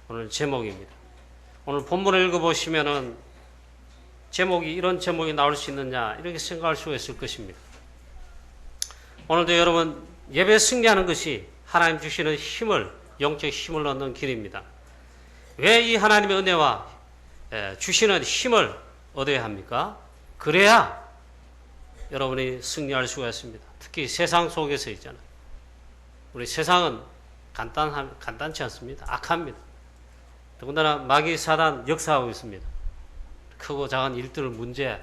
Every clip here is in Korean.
오늘 제목입니다. 오늘 본문을 읽어보시면은 이런 제목이 나올 수 있느냐 이렇게 생각할 수가 있을 것입니다. 오늘도 여러분 예배 승리하는 것이 하나님 주시는 힘을, 영적 힘을 얻는 길입니다. 왜 이 하나님의 은혜와 주시는 힘을 얻어야 합니까? 그래야 여러분이 승리할 수가 있습니다. 특히 세상 속에서 있잖아요. 우리 세상은 간단치 않습니다. 악합니다. 더군다나 마귀 사단 역사하고 있습니다. 크고 작은 일들 문제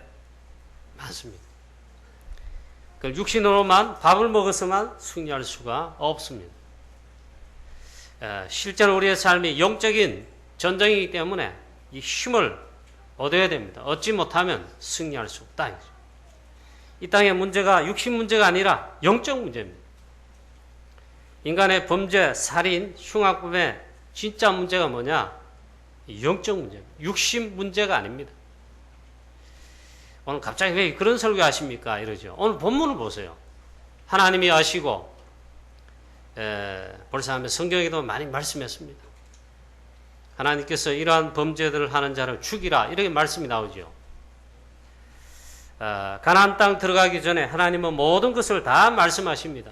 많습니다. 그 육신으로만 밥을 먹어서만 승리할 수가 없습니다. 실제로 우리의 삶이 영적인 전쟁이기 때문에 이 힘을 얻어야 됩니다. 얻지 못하면 승리할 수 없다. 이 땅의 문제가 육신 문제가 아니라 영적 문제입니다. 인간의 범죄, 살인, 흉악범의 진짜 문제가 뭐냐? 영적 문제입니다. 육신 문제가 아닙니다. 오늘 갑자기 왜 그런 설교 하십니까? 이러죠. 오늘 본문을 보세요. 하나님이 아시고 벌써 하면 성경에도 많이 말씀했습니다. 하나님께서 이러한 범죄들을 하는 자를 죽이라 이렇게 말씀이 나오죠. 가나안 땅 들어가기 전에 하나님은 모든 것을 다 말씀하십니다.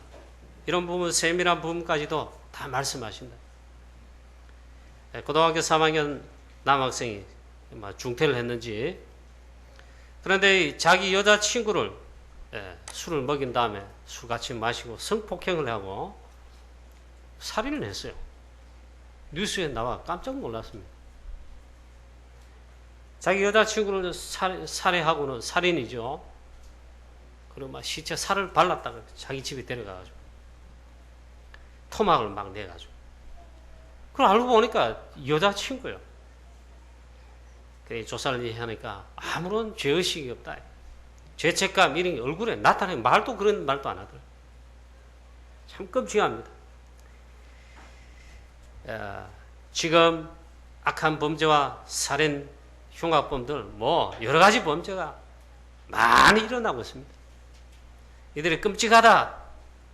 이런 부분, 세밀한 부분까지도 다 말씀하신다. 고등학교 3학년 남학생이 중퇴를 했는지, 그런데 자기 여자친구를 술을 먹인 다음에 술 같이 마시고 성폭행을 하고 살인을 했어요. 뉴스에 나와 깜짝 놀랐습니다. 자기 여자친구를 살해하고는 살인이죠. 그리고 막 시체 살을 발랐다가 자기 집에 데려가가지고 토막을 막 내가지고. 그걸 알고 보니까 여자친구예요. 그래 조사를 하니까 아무런 죄의식이 없다. 죄책감 이런 게 얼굴에 나타나는 말도 그런 말도 안 하더라고요. 참 끔찍합니다. 지금 악한 범죄와 살인, 흉악범들 여러 가지 범죄가 많이 일어나고 있습니다. 이들이 끔찍하다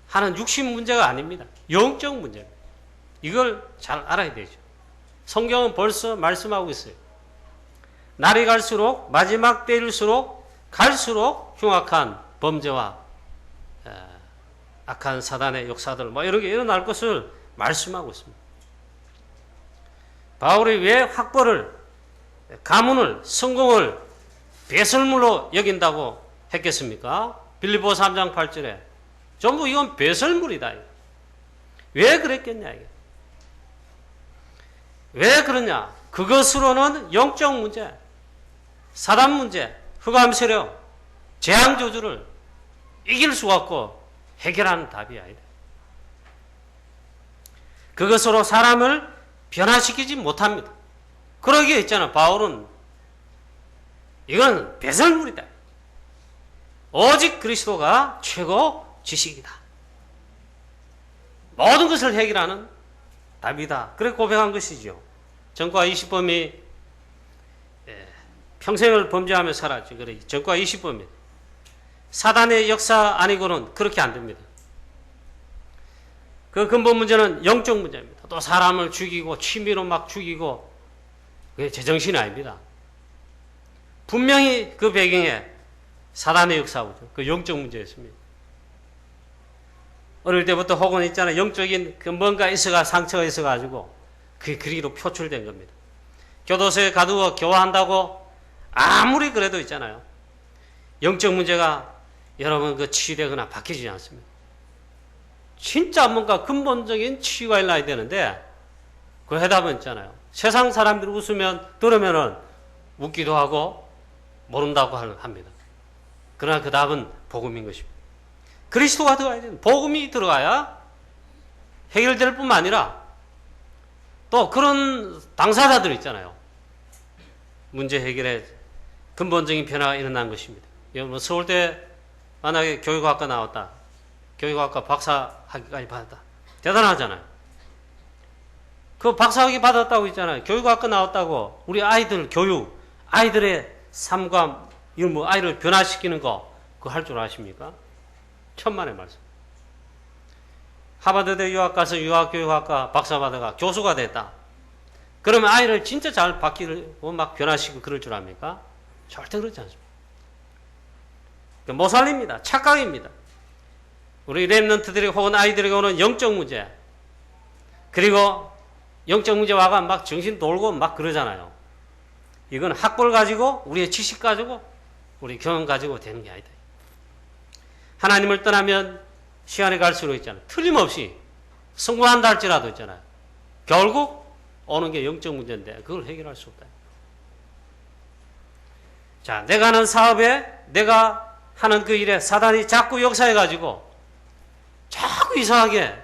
하는 육신 문제가 아닙니다. 영적 문제입니다. 이걸 잘 알아야 되죠. 성경은 벌써 말씀하고 있어요. 날이 갈수록 마지막 때일수록 갈수록 흉악한 범죄와 악한 사단의 역사들 이런 게 일어날 것을 말씀하고 있습니다. 바울이 왜 학벌을, 가문을, 성공을 배설물로 여긴다고 했겠습니까? 빌립보서 3장 8절에 전부 이건 배설물이다. 왜 그랬겠냐 이게. 왜 그러냐? 그것으로는 영적 문제, 사단 문제, 흑암 세력, 재앙 저주를 이길 수가 없고 해결하는 답이 아니다. 그것으로 사람을 변화시키지 못합니다. 그러기에 있잖아. 바울은 이건 배설물이다. 오직 그리스도가 최고 지식이다. 모든 것을 해결하는 답이다. 그래 고백한 것이죠. 전과 20범이 평생을 범죄하며 살았죠. 그래 전과 20범이 사단의 역사 아니고는 그렇게 안 됩니다. 그 근본 문제는 영적 문제입니다. 또 사람을 죽이고 취미로 막 죽이고 그게 제정신이 아닙니다. 분명히 그 배경에 사단의 역사죠. 그 영적 문제였습니다. 어릴 때부터 혹은 있잖아요. 영적인 그 뭔가 상처가 있어가지고 그게 그리로 표출된 겁니다. 교도소에 가두어 교화한다고 아무리 그래도 있잖아요. 영적 문제가 여러분 그 치유되거나 바뀌지 않습니다. 진짜 뭔가 근본적인 치유가 일어나야 되는데 그 해답은 있잖아요. 세상 사람들이 들으면은 웃기도 하고 모른다고 합니다. 그러나 그 답은 복음인 것입니다. 그리스도가 들어가야 돼요. 복음이 들어가야 해결될 뿐만 아니라 또 그런 당사자들 있잖아요. 문제 해결에 근본적인 변화가 일어난 것입니다. 여러분 서울대 만약에 교육학과 나왔다. 교육학과 박사학위까지 받았다. 대단하잖아요. 그 박사학위 받았다고 있잖아요. 교육학과 나왔다고 우리 아이들 교육, 아이들의 삶과 아이를 변화시키는 거 그거 할 줄 아십니까? 천만의 말씀. 하버드대 유학 가서 유학교육학과 박사 받아가 교수가 됐다. 그러면 아이를 진짜 잘 바뀌고 막 변화시키고 그럴 줄 압니까? 절대 그렇지 않습니다. 못 살립니다. 착각입니다. 우리 랩런트들이 혹은 아이들에게 오는 영적 문제, 그리고 영적 문제 와가 막 정신 돌고 막 그러잖아요. 이건 학벌 가지고, 우리의 지식 가지고, 우리 경험 가지고 되는 게 아니다. 하나님을 떠나면 시간이 갈수록 있잖아요. 틀림없이 성공한다 할지라도 있잖아요. 결국 오는 게 영적 문제인데 그걸 해결할 수 없다. 자, 내가 하는 사업에, 내가 하는 그 일에 사단이 자꾸 역사해가지고 자꾸 이상하게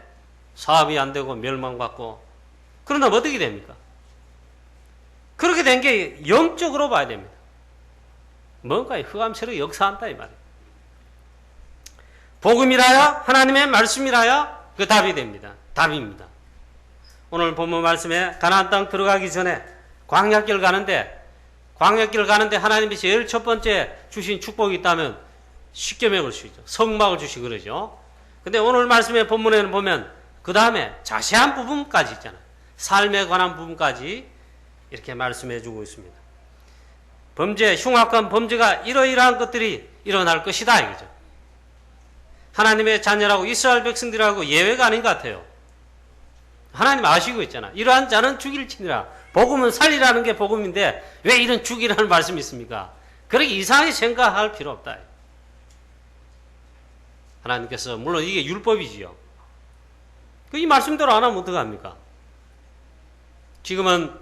사업이 안 되고 멸망받고, 그러면 어떻게 됩니까? 그렇게 된 게 영적으로 봐야 됩니다. 뭔가 흑암세력이 역사한다 이 말이에요. 복음이라야, 하나님의 말씀이라야 그 답이 됩니다. 답입니다. 오늘 본문 말씀에 가나안 땅 들어가기 전에 광야길 가는데 하나님이 제일 첫 번째 주신 축복이 있다면 십계명을 주시죠. 성막을 주시고 그러죠. 근데 오늘 말씀의 본문에는 보면 그 다음에 자세한 부분까지 있잖아요. 삶에 관한 부분까지 이렇게 말씀해 주고 있습니다. 범죄, 흉악한 범죄가 이러이러한 것들이 일어날 것이다 이거죠. 하나님의 자녀라고 이스라엘 백성들하고 예외가 아닌 것 같아요. 하나님 아시고 있잖아. 이러한 자는 죽일지니라. 복음은 살리라는 게 복음인데 왜 이런 죽이라는 말씀이 있습니까? 그렇게 이상하게 생각할 필요 없다. 하나님께서, 물론 이게 율법이지요. 이 말씀대로 안 하면 어떡합니까? 지금은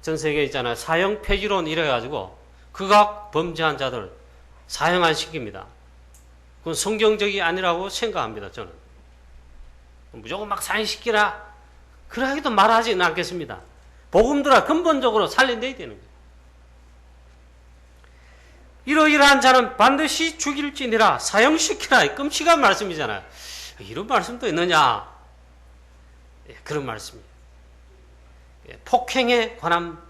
전 세계에 있잖아요. 사형 폐지론 이래가지고 극악 범죄한 자들 사형 안 시킵니다. 그건 성경적이 아니라고 생각합니다. 저는. 무조건 막 사형시키라. 그러기도 말하지는 않겠습니다. 복음들아 근본적으로 살려내야 되는 거예요. 이러이러한 자는 반드시 죽일지니라. 사형시키라. 끔찍한 말씀이잖아요. 이런 말씀도 있느냐? 그런 말씀이에요. 폭행에 관한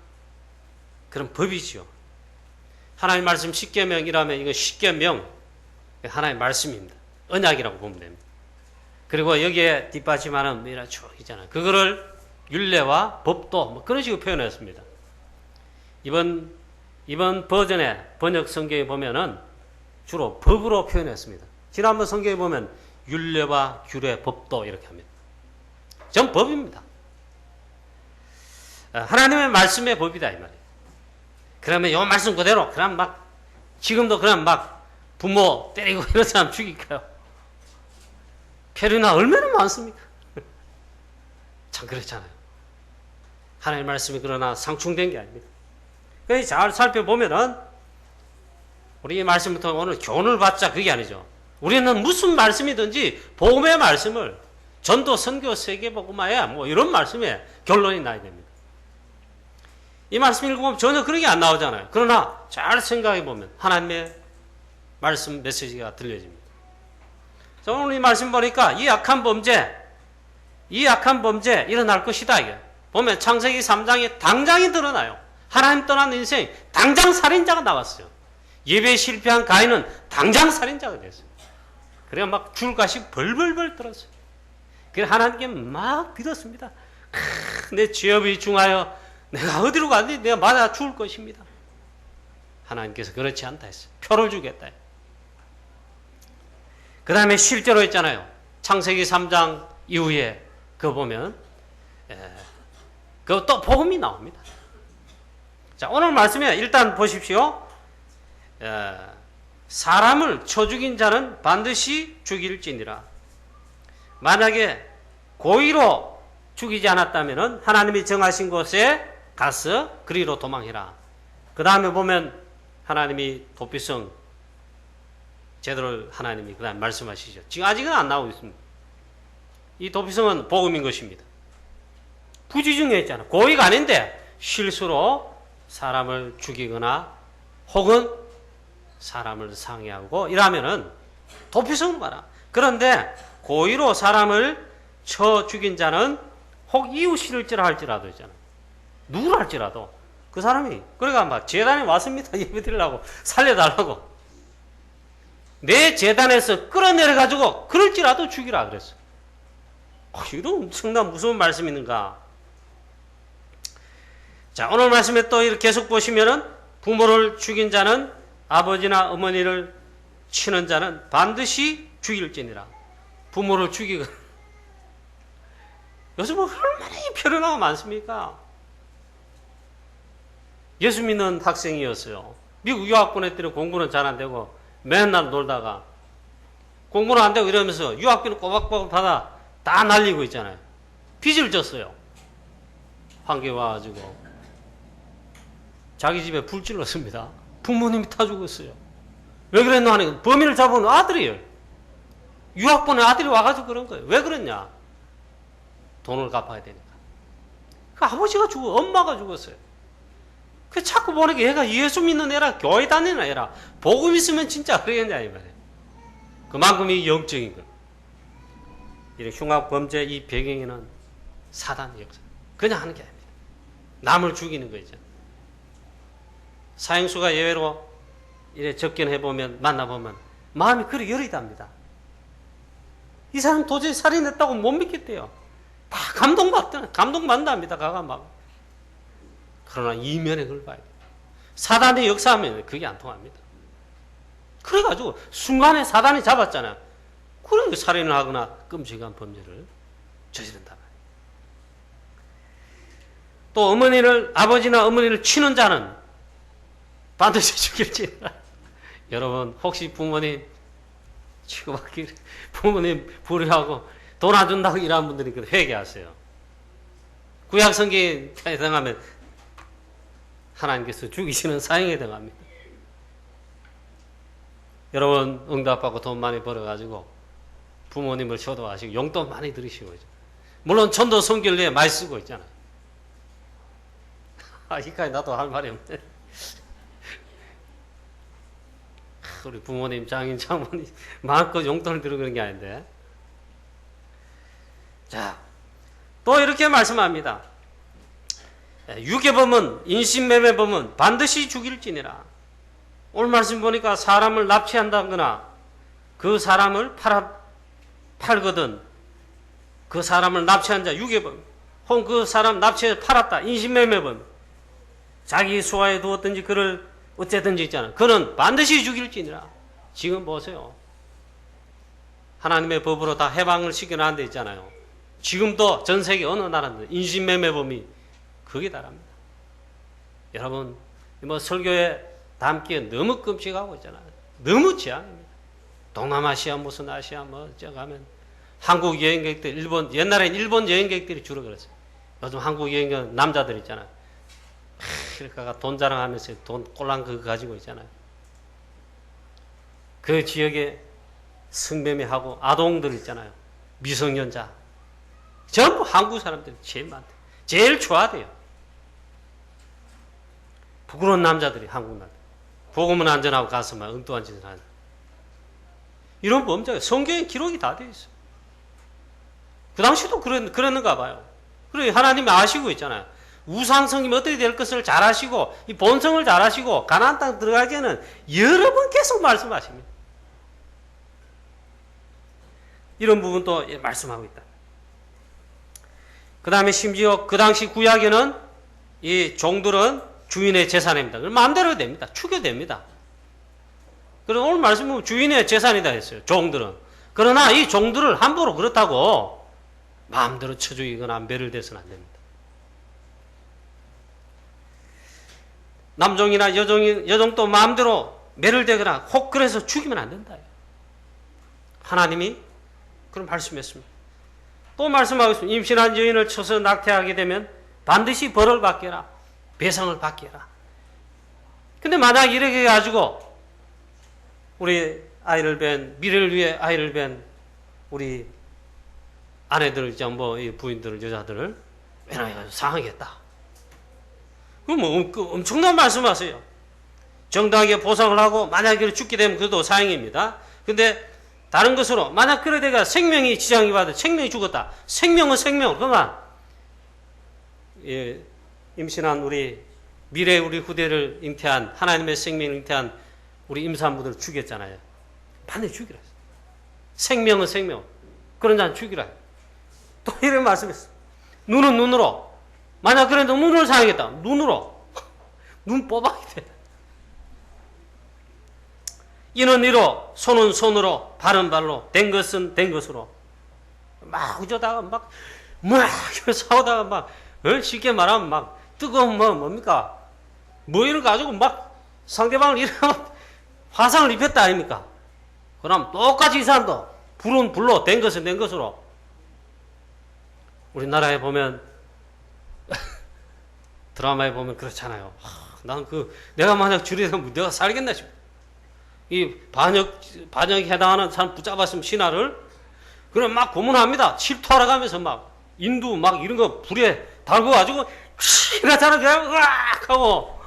그런 법이죠. 하나님 말씀 십계명이라면 이거 십계명, 하나님의 말씀입니다. 언약이라고 보면 됩니다. 그리고 여기에 뒷받침하는 뭐라 쭉 있잖아요. 그거를 율례와 법도 뭐 그런 식으로 표현했습니다. 이번 버전의 번역 성경에 보면은 주로 법으로 표현했습니다. 지난번 성경에 보면 율례와 규례, 법도 이렇게 합니다. 전 법입니다. 하나님의 말씀의 법이다 이 말이에요. 그러면 이 말씀 그대로 그냥 막 지금도 그냥 막 부모 때리고 이런 사람 죽일까요? 페르나 얼마나 많습니까? 참 그렇잖아요. 하나님의 말씀이 그러나 상충된 게 아닙니다. 그래서 잘 살펴보면은 우리 이 말씀부터 오늘 교훈을 받자 그게 아니죠. 우리는 무슨 말씀이든지 복음의 말씀을 전도, 선교, 세계복음화야 뭐 이런 말씀에 결론이 나야 됩니다. 이 말씀 읽어보면 전혀 그런 게 안 나오잖아요. 그러나 잘 생각해보면 하나님의 말씀 메시지가 들려집니다. 자, 오늘 이 말씀 보니까 이 악한 범죄 일어날 것이다. 이게. 보면 창세기 3장에 당장이 드러나요. 하나님 떠난 인생, 당장 살인자가 나왔어요. 예배에 실패한 가인은 당장 살인자가 됐어요. 그래야 막 줄가시 벌벌벌 떨었어요. 그래서 하나님께 막 빌었습니다. 내 죄업이 중하여 내가 어디로 가는지 내가 맞아 죽을 것입니다. 하나님께서 그렇지 않다 했어요. 표를 주겠다. 그 다음에 실제로 있잖아요. 창세기 3장 이후에 그거 보면 그 또 복음이 나옵니다. 자, 오늘 말씀에 일단 보십시오. 사람을 쳐 죽인 자는 반드시 죽일지니라. 만약에 고의로 죽이지 않았다면 하나님이 정하신 곳에 가서 그리로 도망해라. 그 다음에 보면 하나님이 도피성 제도를 하나님이 그 다음에 말씀하시죠. 지금 아직은 안 나오고 있습니다. 이 도피성은 복음인 것입니다. 부지중에 있잖아. 고의가 아닌데 실수로 사람을 죽이거나 혹은 사람을 상해하고 이러면은 도피성으로 봐라. 그런데 고의로 사람을 쳐 죽인 자는 혹 이웃일지라 할지라도 있잖아. 누구를 할지라도 그 사람이 그러니까 막 재단에 왔습니다. 예배드리려고 살려달라고 내 재단에서 끌어내려가지고 그럴지라도 죽이라 그랬어. 이런 엄청난 무서운 말씀이 있는가. 자, 오늘 말씀에 또 이렇게 계속 보시면은 부모를 죽인 자는 아버지나 어머니를 치는 자는 반드시 죽일지니라. 부모를 죽이고 요즘 얼마나 이 표현화가 많습니까? 예수 믿는 학생이었어요. 미국 유학 보냈더니 공부는 잘 안 되고 맨날 놀다가 공부는 안 되고 이러면서 유학비는 꼬박꼬박 받아 다 날리고 있잖아요. 빚을 졌어요. 한국에 와가지고 자기 집에 불 질렀습니다. 부모님이 타 죽었어요. 왜 그랬노 하니 범인을 잡은 아들이에요. 유학 보낸 아들이 와가지고 그런 거예요. 왜 그랬냐? 돈을 갚아야 되니까. 그 아버지가 죽어, 엄마가 죽었어요. 그 자꾸 보니까 얘가 예수 믿는 애라, 교회 다니는 애라, 복음 있으면 진짜 그러겠냐, 이 말이에요. 그만큼 이 영적인 거. 이런 흉악 범죄 이 배경에는 사단의 역사. 그냥 하는 게 아닙니다. 남을 죽이는 거 있잖아요. 사형수가 예외로 이래 접견해보면, 만나보면, 마음이 그리 열이 답니다. 이 사람 도저히 살인했다고 못 믿겠대요. 다 감동받는답니다. 가가 막. 그러나 이면에 그걸 봐야 돼요. 사단의 역사하면 그게 안 통합니다. 그래가지고 순간에 사단이 잡았잖아요. 그래 살인을 하거나 끔찍한 범죄를 저지른다 말이에요. 또 아버지나 어머니를 치는 자는 반드시 죽일지니라. 여러분 혹시 부모님 치고받기 부모님 불의하고 돈 안 준다고 일하는 분들이 회개하세요. 구약 성경에 해당하면 하나님께서 죽이시는 사형에 해당합니다. 여러분 응답받고 돈 많이 벌어가지고 부모님을 효도하시고 용돈 많이 들이시고 있죠. 물론 전도 선교를 많이 쓰고 있잖아요. 이까지 나도 할 말이 없네. 우리 부모님, 장인, 장모님 마음껏 용돈을 들고 그런 게 아닌데. 자, 또 이렇게 말씀합니다. 유괴범은, 인신매매범은 반드시 죽일지니라. 오늘 말씀 보니까 사람을 납치한다거나 그 사람을 팔거든 그 사람을 납치한 자 유괴범, 혹은 그 사람 납치해서 팔았다 인신매매범, 자기 수하에 두었든지 그를 어쨌든지 있잖아. 그는 반드시 죽일지니라. 지금 보세요. 하나님의 법으로 다 해방을 시켜놓은 데 있잖아요. 지금도 전 세계 어느 나라든 인신매매범이 그게 다랍니다. 여러분 뭐 설교에 담기에 너무 끔찍하고 있잖아요. 너무 재앙입니다. 동남아시아 무슨 아시아 뭐 저가면 한국 여행객들 옛날엔 일본 여행객들이 주로 그랬어요. 요즘 한국 여행객 남자들 있잖아요. 그러니까 돈 자랑하면서 돈 꼴랑 그거 가지고 있잖아요. 그 지역에 성매매하고 아동들 있잖아요. 미성년자 전부 한국 사람들이 제일 많대. 제일 좋아돼요. 부끄러운 남자들이 한국 남자. 복음은 안전하고 가서만 엉뚱한 짓을 하는. 이런 범죄가 성경에 기록이 다 되어 있어요. 그 당시도 그랬는가 봐요. 그리고 하나님이 아시고 있잖아요. 우상성이 어떻게 될 것을 잘 아시고 이 본성을 잘 아시고 가나안 땅 들어가기에는 여러 번 계속 말씀하십니다. 이런 부분도 말씀하고 있다. 그 다음에 심지어 그 당시 구약에는 이 종들은 주인의 재산입니다. 마음대로 됩니다. 추겨됩니다. 그래서 오늘 말씀 보면 주인의 재산이다 했어요. 종들은. 그러나 이 종들을 함부로 그렇다고 마음대로 쳐 죽이거나 매를 대서는 안 됩니다. 남종이나 여종도 마음대로 매를 대거나 혹 그래서 죽이면 안 된다. 하나님이 그런 말씀했습니다. 또 말씀하고 있습니다. 임신한 여인을 쳐서 낙태하게 되면 반드시 벌을 받게라. 배상을 받게라. 근데 만약 이렇게 해가지고 우리 아이를 뵌, 미래를 위해 아이를 뵌 우리 아내들, 뭐 부인들을, 여자들을 왜냐면 상하겠다. 그럼 뭐 엄청난 말씀하세요. 정당하게 보상을 하고 만약에 죽게 되면 그것도 사형입니다. 근데 다른 것으로 만약 그래 내가 생명이 지장이 받아 생명이 죽었다. 생명은 생명. 그러나 임신한 우리 미래 우리 후대를 잉태한 하나님의 생명을 잉태한 우리 임산부들을 죽였잖아요. 반드시 죽이라. 생명은 생명. 그런 자는 죽이라. 또 이런 말씀했어요. 눈은 눈으로 만약 그래도 눈을 사야겠다. 눈으로. 눈 뽑아야 돼. 이는 이로, 손은 손으로, 발은 발로, 된 것은 된 것으로. 막 어쩌다가 막 싸우다가 막, 쉽게 말하면 막 뜨거운 뭡니까? 뭐 이런 거 가지고 막 상대방을 이러면 화상을 입혔다 아닙니까? 그럼 똑같이 이 사람도 불은 불로, 된 것은 된 것으로. 우리나라에 보면 드라마에 보면 그렇잖아요. 난 내가 만약 줄이면 내가 살겠나 싶어. 이 반역에 해당하는 사람 붙잡았으면 신하를, 그럼 막 고문합니다. 질투하러 가면서 막, 인두 막 이런 거 불에 달궈가지고, 이렇잖아. 그냥, 으악! 하고.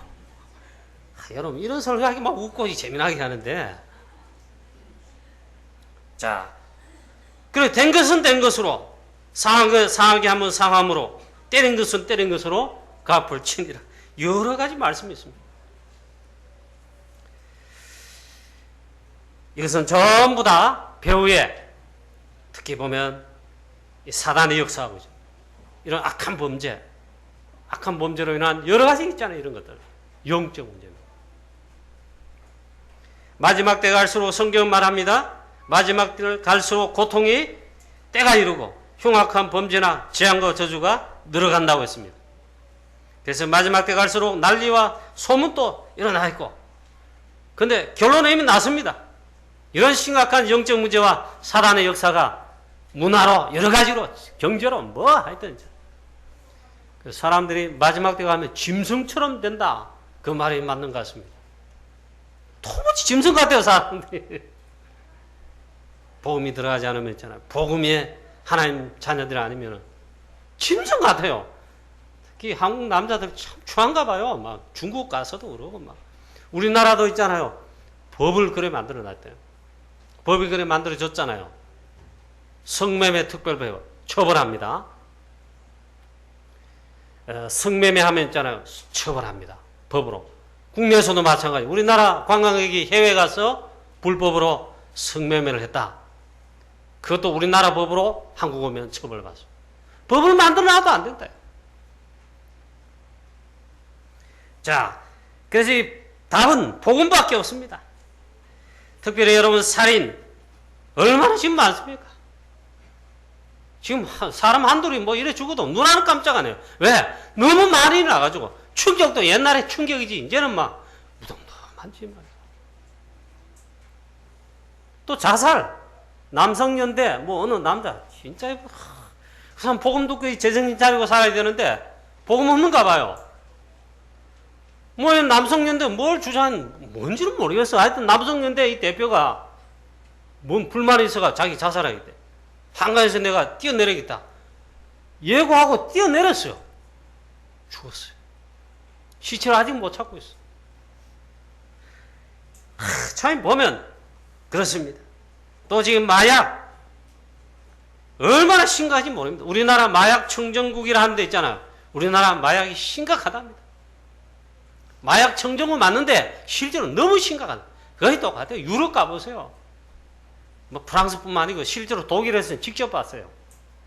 여러분, 이런 설교하기 막 웃고 재미나게 하는데. 자. 그래, 된 것은 된 것으로, 상하게 하면 상함으로, 때린 것은 때린 것으로 갚을 치니라. 여러 가지 말씀이 있습니다. 이것은 전부 다 배후에, 특히 보면 사단의 역사하고 이런 악한 범죄로 인한 여러 가지 있잖아요. 이런 것들. 영적 문제입니다. 마지막 때 갈수록 성경은 말합니다. 마지막 때 갈수록 고통이 때가 이르고 흉악한 범죄나 재앙과 저주가 늘어간다고 했습니다. 그래서 마지막 때 갈수록 난리와 소문도 일어나 있고, 근데 결론은 이미 났습니다. 이런 심각한 영적 문제와 사단의 역사가 문화로 여러 가지로 경제로 뭐 하여튼 사람들이 마지막 때 가면 짐승처럼 된다. 그 말이 맞는 것 같습니다. 도무지 짐승 같아요, 사람들이. 복음이 들어가지 않으면 있잖아요. 복음이 하나님 자녀들이 아니면 짐승 같아요. 특히 한국 남자들 참 추한가 봐요. 막 중국 가서도 그러고 막. 우리나라도 있잖아요. 법을 그래 만들어 놨대요. 법이 그래 만들어졌잖아요. 성매매 특별법 처벌합니다. 성매매 하면 있잖아요. 처벌합니다. 법으로. 국내에서도 마찬가지. 우리나라 관광객이 해외 가서 불법으로 성매매를 했다. 그것도 우리나라 법으로 한국 오면 처벌받습니다. 법을 만들어놔도 안 된다. 자, 그래서 이 답은 복음밖에 없습니다. 특별히 여러분 살인 얼마나 지금 많습니까? 지금 사람 한둘이 뭐 이래 죽어도 눈 하나 깜짝 안 해요. 왜? 너무 많이 나가지고 충격도 옛날에 충격이지 이제는 막 무덤덤한지 말이야. 또 자살 남성연대 뭐 어느 남자 진짜 그 사람 복음 듣고 재정신 차리고 살아야 되는데 복음 없는가 봐요. 뭐 남성연대 뭘 주장하는 뭔지는 모르겠어. 하여튼 남성연대 이 대표가 뭔 불만이 있어가 자기 자살하겠대. 한가에서 내가 뛰어내리겠다. 예고하고 뛰어내렸어요. 죽었어요. 시체를 아직 못 찾고 있어. 참 보면 그렇습니다. 또 지금 마약 얼마나 심각한지 모릅니다. 우리나라 마약 청정국이라 하는 데 있잖아요. 우리나라 마약이 심각하답니다. 마약 청정국 맞는데 실제로 너무 심각하다. 거의 똑같아요. 유럽 가보세요. 뭐 프랑스뿐만 아니고 실제로 독일에서는 직접 봤어요.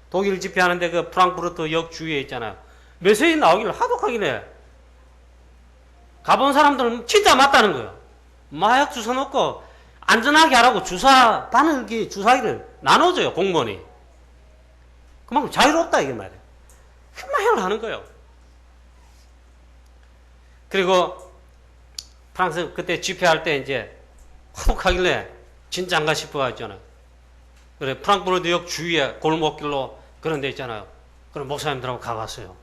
독일 집회하는데 그 프랑크푸르트 역 주위에 있잖아요. 메시지 나오기를 하도 하길래 가본 사람들은 진짜 맞다는 거예요. 마약 주사 놓고 안전하게 하라고 주사 바늘기 주사기를 나눠줘요. 공무원이. 그만큼 자유롭다 이게 말이에요. 그 말을 하는 거예요. 그리고 프랑스 그때 집회할 때 이제 하독하길래 진짜인가 싶어가 있잖아요. 그래 프랑크푸르트 역 주위에 골목길로 그런 데 있잖아요. 그럼 목사님들하고 가봤어요.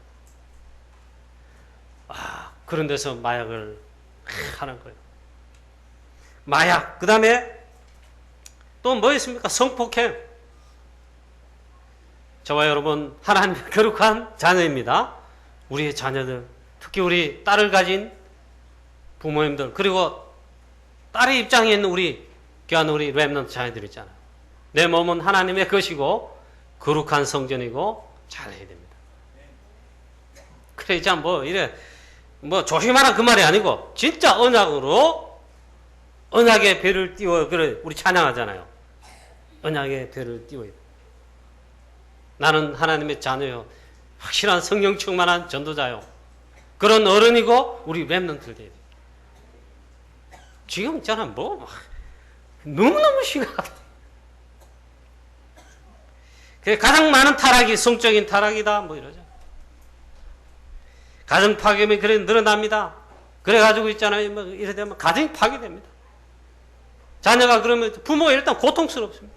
그런 데서 마약을 하는 거예요. 마약. 그 다음에 또 뭐 있습니까? 성폭행. 저와 여러분 하나님의 거룩한 자녀입니다. 우리의 자녀들, 특히 우리 딸을 가진 부모님들, 그리고 딸의 입장에 있는 우리 귀한 우리 렘넌트 자녀들 있잖아요. 내 몸은 하나님의 것이고 거룩한 성전이고 잘해야 됩니다. 그래 참 뭐 이래 뭐 조심하라 그 말이 아니고 진짜 언약으로 언약의 배를 띄워 그래 우리 찬양하잖아요. 언약의 배를 띄워야 돼. 나는 하나님의 자녀요. 확실한 성령 충만한 전도자요. 그런 어른이고 우리 렘넌트들 돼야 돼. 지금 있잖아 뭐 너무너무 심각하다. 가장 많은 타락이 성적인 타락이다 뭐 이러죠. 가정 파괴면 그래 늘어납니다. 그래가지고 있잖아요. 뭐 이래 되면 가정이 파괴됩니다. 자녀가 그러면 부모가 일단 고통스럽습니다.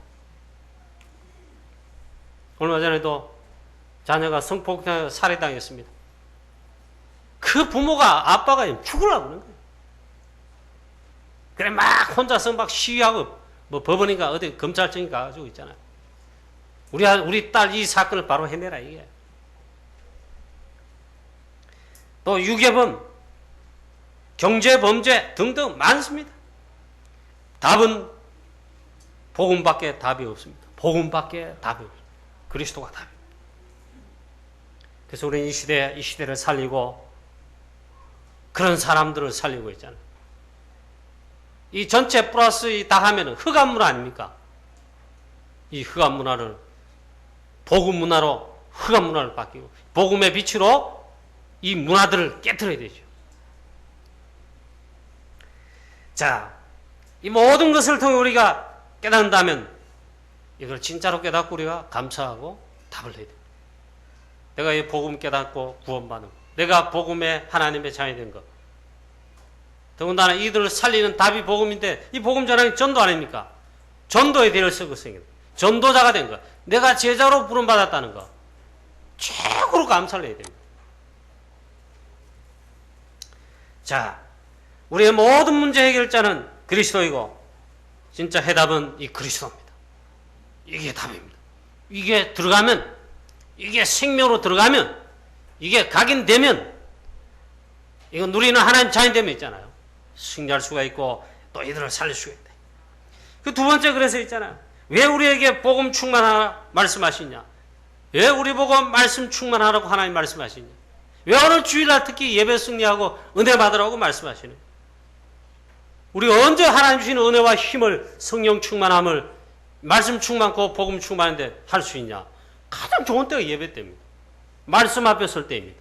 얼마 전에도 자녀가 성폭행 살해당했습니다. 그 부모가 아빠가 죽으려고 그러는 거예요. 그래 막 혼자서 막 시위하고 뭐 법원인가 어디 검찰청에 가가지고 있잖아요. 우리 딸 이 사건을 바로 해내라 이게. 또 유괴범, 경제범죄 등등 많습니다. 답은 복음밖에 답이 없습니다. 복음밖에 답이 없습니다. 그리스도가 답입니다. 그래서 우리는 이 시대를 살리고 그런 사람들을 살리고 있잖아요. 이 전체 플러스 다 하면은 흑암 문화 아닙니까? 이 흑암 문화를 복음 문화로 흑암 문화를 바뀌고 복음의 빛으로 이 문화들을 깨트려야 되죠. 자, 이 모든 것을 통해 우리가 깨닫는다면 이걸 진짜로 깨닫고 우리가 감사하고 답을 해야 됩니다. 내가 이 복음 깨닫고 구원받는 것, 내가 복음의 하나님의 자녀이 된 것, 더군다나 이들을 살리는 답이 복음인데 이 복음 전하는 전도 아닙니까? 전도에 대해서 생깁니다. 전도자가 된 것, 내가 제자로 부름받았다는 것, 최고로 감사를 해야 됩니다. 자, 우리의 모든 문제 해결자는 그리스도이고 진짜 해답은 이 그리스도입니다. 이게 답입니다. 이게 들어가면, 이게 생명으로 들어가면, 이게 각인되면 이거 누리는 하나님 자녀 되면 있잖아요. 승리할 수가 있고 또 이들을 살릴 수가 있다. 그 두 번째 그래서 있잖아요. 왜 우리에게 복음 충만하라 말씀하시냐? 왜 우리 보고 말씀 충만하라고 하나님 말씀하시냐? 왜 오늘 주일날 특히 예배 승리하고 은혜 받으라고 말씀하시냐? 우리가 언제 하나님 주시는 은혜와 힘을 성령 충만함을 말씀 충만고 복음 충만한데 할 수 있냐? 가장 좋은 때가 예배 때입니다. 말씀 앞에 설 때입니다.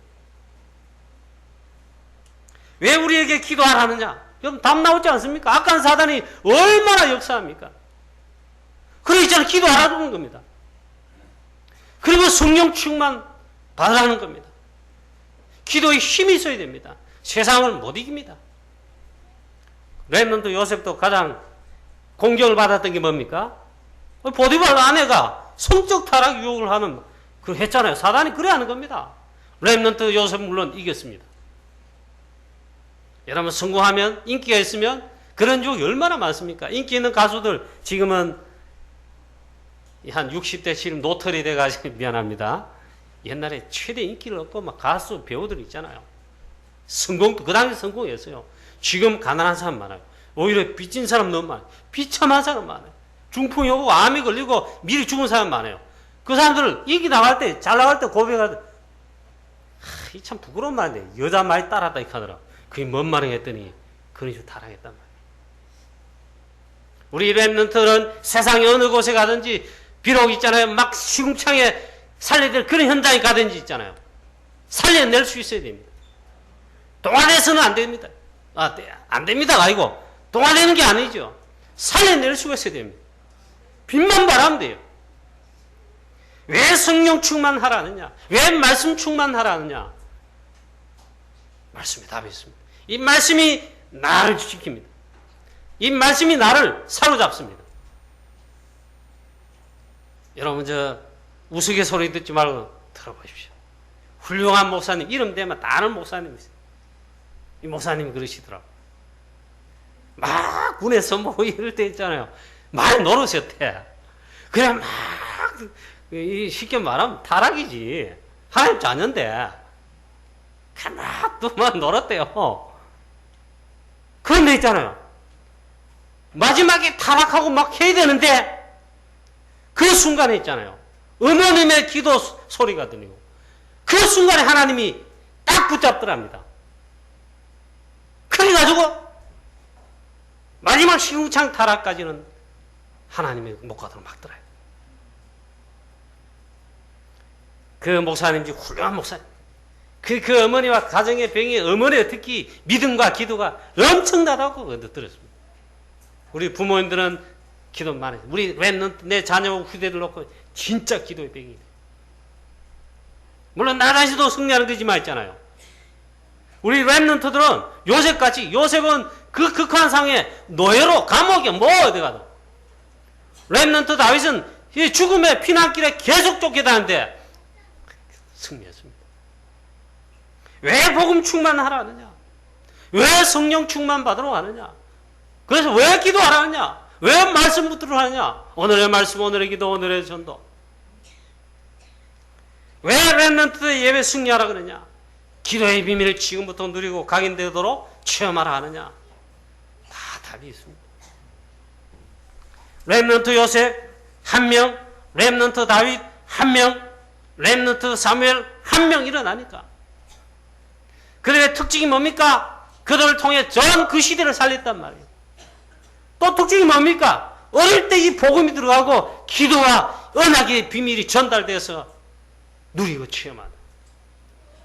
왜 우리에게 기도하라느냐? 여러분 답 나오지 않습니까? 악한 사단이 얼마나 역사합니까? 그래 있잖아요. 기도하라는 겁니다. 그리고 성령 충만 받으라는 겁니다. 기도에 힘이 있어야 됩니다. 세상을 못 이깁니다. 렘넌트 요셉도 가장 공격을 받았던 게 뭡니까? 보디발 아내가 성적 타락 유혹을 하는 그 했잖아요. 사단이 그래 하는 겁니다. 렘넌트 요셉 물론 이겼습니다. 여러분 성공하면 인기가 있으면 그런 유혹이 얼마나 많습니까? 인기 있는 가수들 지금은 한 60대 지금 노털이 돼가지고 미안합니다. 옛날에 최대 인기를 얻고 막 가수 배우들 있잖아요. 성공도 그 당시 성공했어요. 지금 가난한 사람 많아요. 오히려 빚진 사람 너무 많아요. 비참한 사람 많아요. 중풍이 오고 암이 걸리고 미리 죽은 사람 많아요. 그 사람들을 인기 나갈 때 잘 나갈 때 고백할 때 이 참 부끄러운 말인데 여자 많이 따랐다 이렇게 하더라. 그게 뭔 말을 했더니 그런 식으로 타락했단 말이에요. 우리 렘넌트는 세상의 어느 곳에 가든지 비록 있잖아요. 막 시궁창에 살려야 될 그런 현장에 가든지 있잖아요. 살려낼 수 있어야 됩니다. 동화내서는 안 됩니다. 안 됩니다가 아니고 동화내는 게 아니죠. 살려낼 수가 있어야 됩니다. 빛만 바라면 돼요. 왜 성령 충만하라느냐? 왜 말씀 충만하라느냐? 말씀에 답이 있습니다. 이 말씀이 나를 지킵니다. 이 말씀이 나를 사로잡습니다. 여러분 우스갯소리 듣지 말고 들어보십시오. 훌륭한 목사님 이름 대면 다 아는 목사님이세요. 이 목사님이 그러시더라고요. 막 군에서 뭐 이럴 때 있잖아요. 많이 노릇했대. 그래 막 쉽게 말하면 타락이지. 하나님 자녀인데 하나 또만 놀았대요. 그런데 있잖아요. 마지막에 타락하고 막 해야 되는데 그 순간에 있잖아요. 어머님의 기도 소리가 들리고 그 순간에 하나님이 딱 붙잡더랍니다. 그래가지고 마지막 시궁창 타락까지는 하나님의 목과도로 막더라요. 그 목사님이 훌륭한 목사님. 그 어머니와 가정의 병이 어머니의 특히 믿음과 기도가 엄청나다고 들었습니다. 우리 부모님들은 기도 많이 해요. 우리 랩런트 내 자녀와 후대를 놓고 진짜 기도의 병이에요. 물론 나라에서도 승리하는 거지만 있잖아요. 우리 랩런트들은 요셉같이 요셉은 그 극한 상황에 노예로 감옥에 뭐 어디 가도 랩런트 다윗은 이 죽음의 피난길에 계속 쫓겨다니는데 승리했습니다. 왜 복음 충만하라 하느냐? 왜 성령 충만 받으러 가느냐? 그래서 왜 기도하라 하느냐? 왜 말씀 붙들어 하느냐? 오늘의 말씀, 오늘의 기도, 오늘의 전도. 왜 랩런트의 예배 승리하라 그러냐? 기도의 비밀을 지금부터 누리고 각인되도록 체험하라 하느냐? 다 답이 있습니다. 랩런트 요셉 1명, 랩런트 다윗 1명, 랩런트 사무엘 1명 일어나니까. 그들의 특징이 뭡니까? 그들을 통해 전 그 시대를 살렸단 말이에요. 또 특징이 뭡니까? 어릴 때 이 복음이 들어가고 기도와 언약의 비밀이 전달돼서 누리고 체험하다.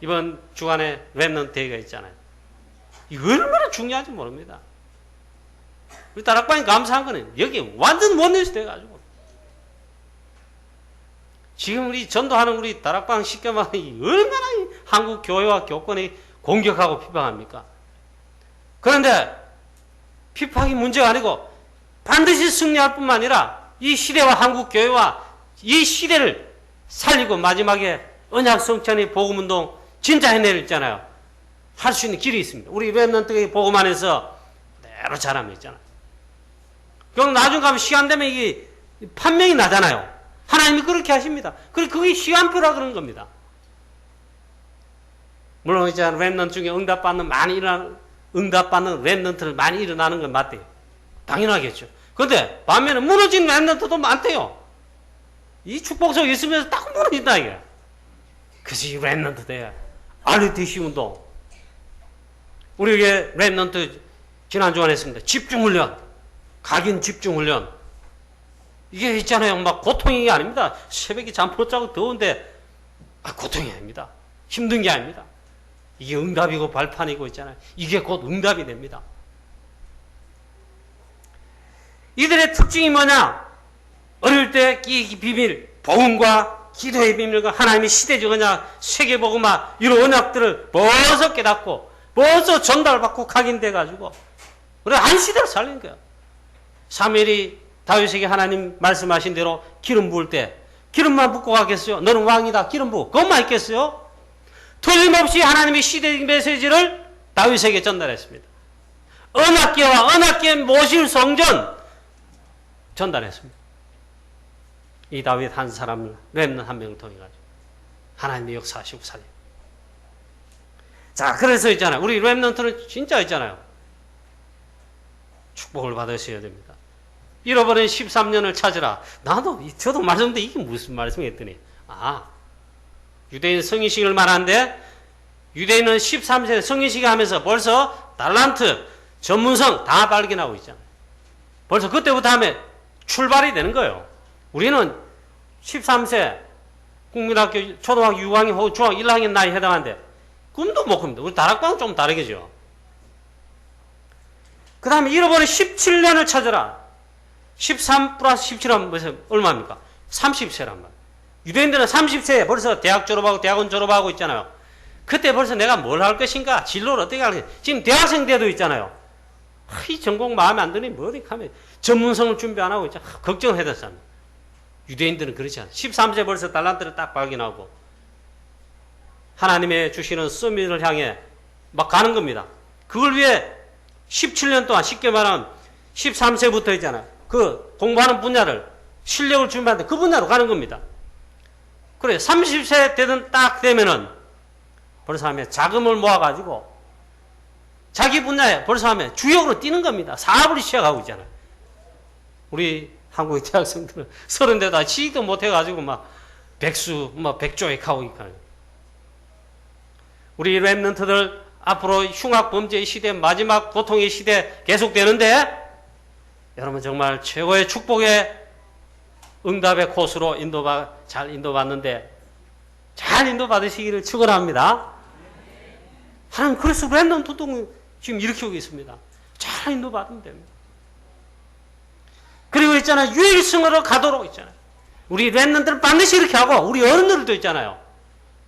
이번 주간에 랩런트 대회가 있잖아요. 이거 얼마나 중요한지 모릅니다. 우리 다락방이 감사한 거는 여기 완전 원내에서 돼가지고 지금 우리 전도하는 우리 다락방 십계만이 얼마나 한국 교회와 교권이 공격하고 비방합니까? 그런데 비판이 문제가 아니고 반드시 승리할 뿐만 아니라 이 시대와 한국 교회와 이 시대를 살리고 마지막에 언약 성찬의 복음운동 진짜 해내잖아요. 할 수 있는 길이 있습니다. 우리 랩런트의 복음 안에서 그대로 잘하면 있잖아요. 그럼 나중 가면 시간 되면 이게 판명이 나잖아요. 하나님이 그렇게 하십니다. 그게 시간표라 그런 겁니다. 물론 이제 랩런트 중에 응답받는 랩런트를 많이 일어나는 건 맞대요. 당연하겠죠. 그런데 반면에 무너진 랩런트도 많대요. 이 축복 속에 있으면서 딱 무너진다 이게. 그래서 이 랩런트 돼. RUTC 운동. 우리에게 랩런트 지난주에 했습니다. 집중훈련. 각인 집중훈련. 이게 있잖아요. 막 고통이 아닙니다. 새벽에 잠 못 자고 더운데 고통이 아닙니다. 힘든 게 아닙니다. 이게 응답이고 발판이고 있잖아요. 이게 곧 응답이 됩니다. 이들의 특징이 뭐냐? 어릴 때 이 비밀, 복음과 기도의 비밀과 하나님의 시대적 언약, 세계복음화 이런 언약들을 벌써 깨닫고 벌써 전달받고 각인돼가지고 우리 안시대로 살린 거야. 사무엘이 다윗에게 하나님 말씀하신 대로 기름 부을 때 기름만 붓고 가겠어요? 너는 왕이다. 기름 부어. 그것만 있겠어요? 틀림없이 하나님의 시대적 메시지를 다윗에게 전달했습니다. 언약궤와 언약궤 모실 성전 전달했습니다. 이 다윗 한 사람을 랩런트 한 명을 통해 가지고 하나님의 역사하시고 살려. 자, 그래서 있잖아요. 우리 랩런트는 진짜 있잖아요. 축복을 받으셔야 됩니다. 잃어버린 13년을 찾으라. 저도 말했는데 이게 무슨 말씀이 했더니 유대인 성인식을 말하는데 유대인은 13세 성인식 하면서 벌써 달란트, 전문성 다 발견하고 있잖아요. 벌써 그때부터 하면 출발이 되는 거예요. 우리는 13세 국민학교 초등학교 6학년 혹은 중학교 1학년 나이에 해당하는데 꿈도 못 꿉니다. 우리 다락방은 좀 다르겠죠. 그 다음에 잃어버린 17년을 찾아라. 13 플러스 17하면 얼마입니까? 30세란 말이에요. 유대인들은 30세에 벌써 대학 졸업하고 대학원 졸업하고 있잖아요. 그때 벌써 내가 뭘 할 것인가? 진로를 어떻게 할 것인가? 지금 대학생 때도 있잖아요. 이 전공 마음에 안 드니 뭐 어디 가면 전문성을 준비 안 하고 있잖아. 걱정을 해야 됐잖아. 유대인들은 그렇지 않아요. 13세 벌써 달란트를 딱 발견하고 하나님의 주시는 서밋을 향해 막 가는 겁니다. 그걸 위해 17년 동안 쉽게 말하면 13세부터 있잖아요. 그 공부하는 분야를 실력을 준비하는데 그 분야로 가는 겁니다. 그래 30세 되든 딱 되면은 벌써 하면 자금을 모아가지고 자기 분야에 벌써 하면 주역으로 뛰는 겁니다. 사업을 시작하고 있잖아요. 우리 한국의 대학생들은 30대 다 취직도 못해가지고 막 백수, 백조액하고 있거든요. 우리 랩런트들 앞으로 흉악범죄의 시대, 마지막 고통의 시대 계속되는데 여러분 정말 최고의 축복의 응답의 코스로 잘 인도받는데 잘 인도받으시기를 축원합니다. 하나님 그래서 랩넌트도 지금 일으키고 있습니다. 잘 인도받으면 됩니다. 그리고 있잖아요. 유일성으로 가도록 있잖아요. 우리 랩넌트를 반드시 이렇게 하고 우리 어른들도 있잖아요.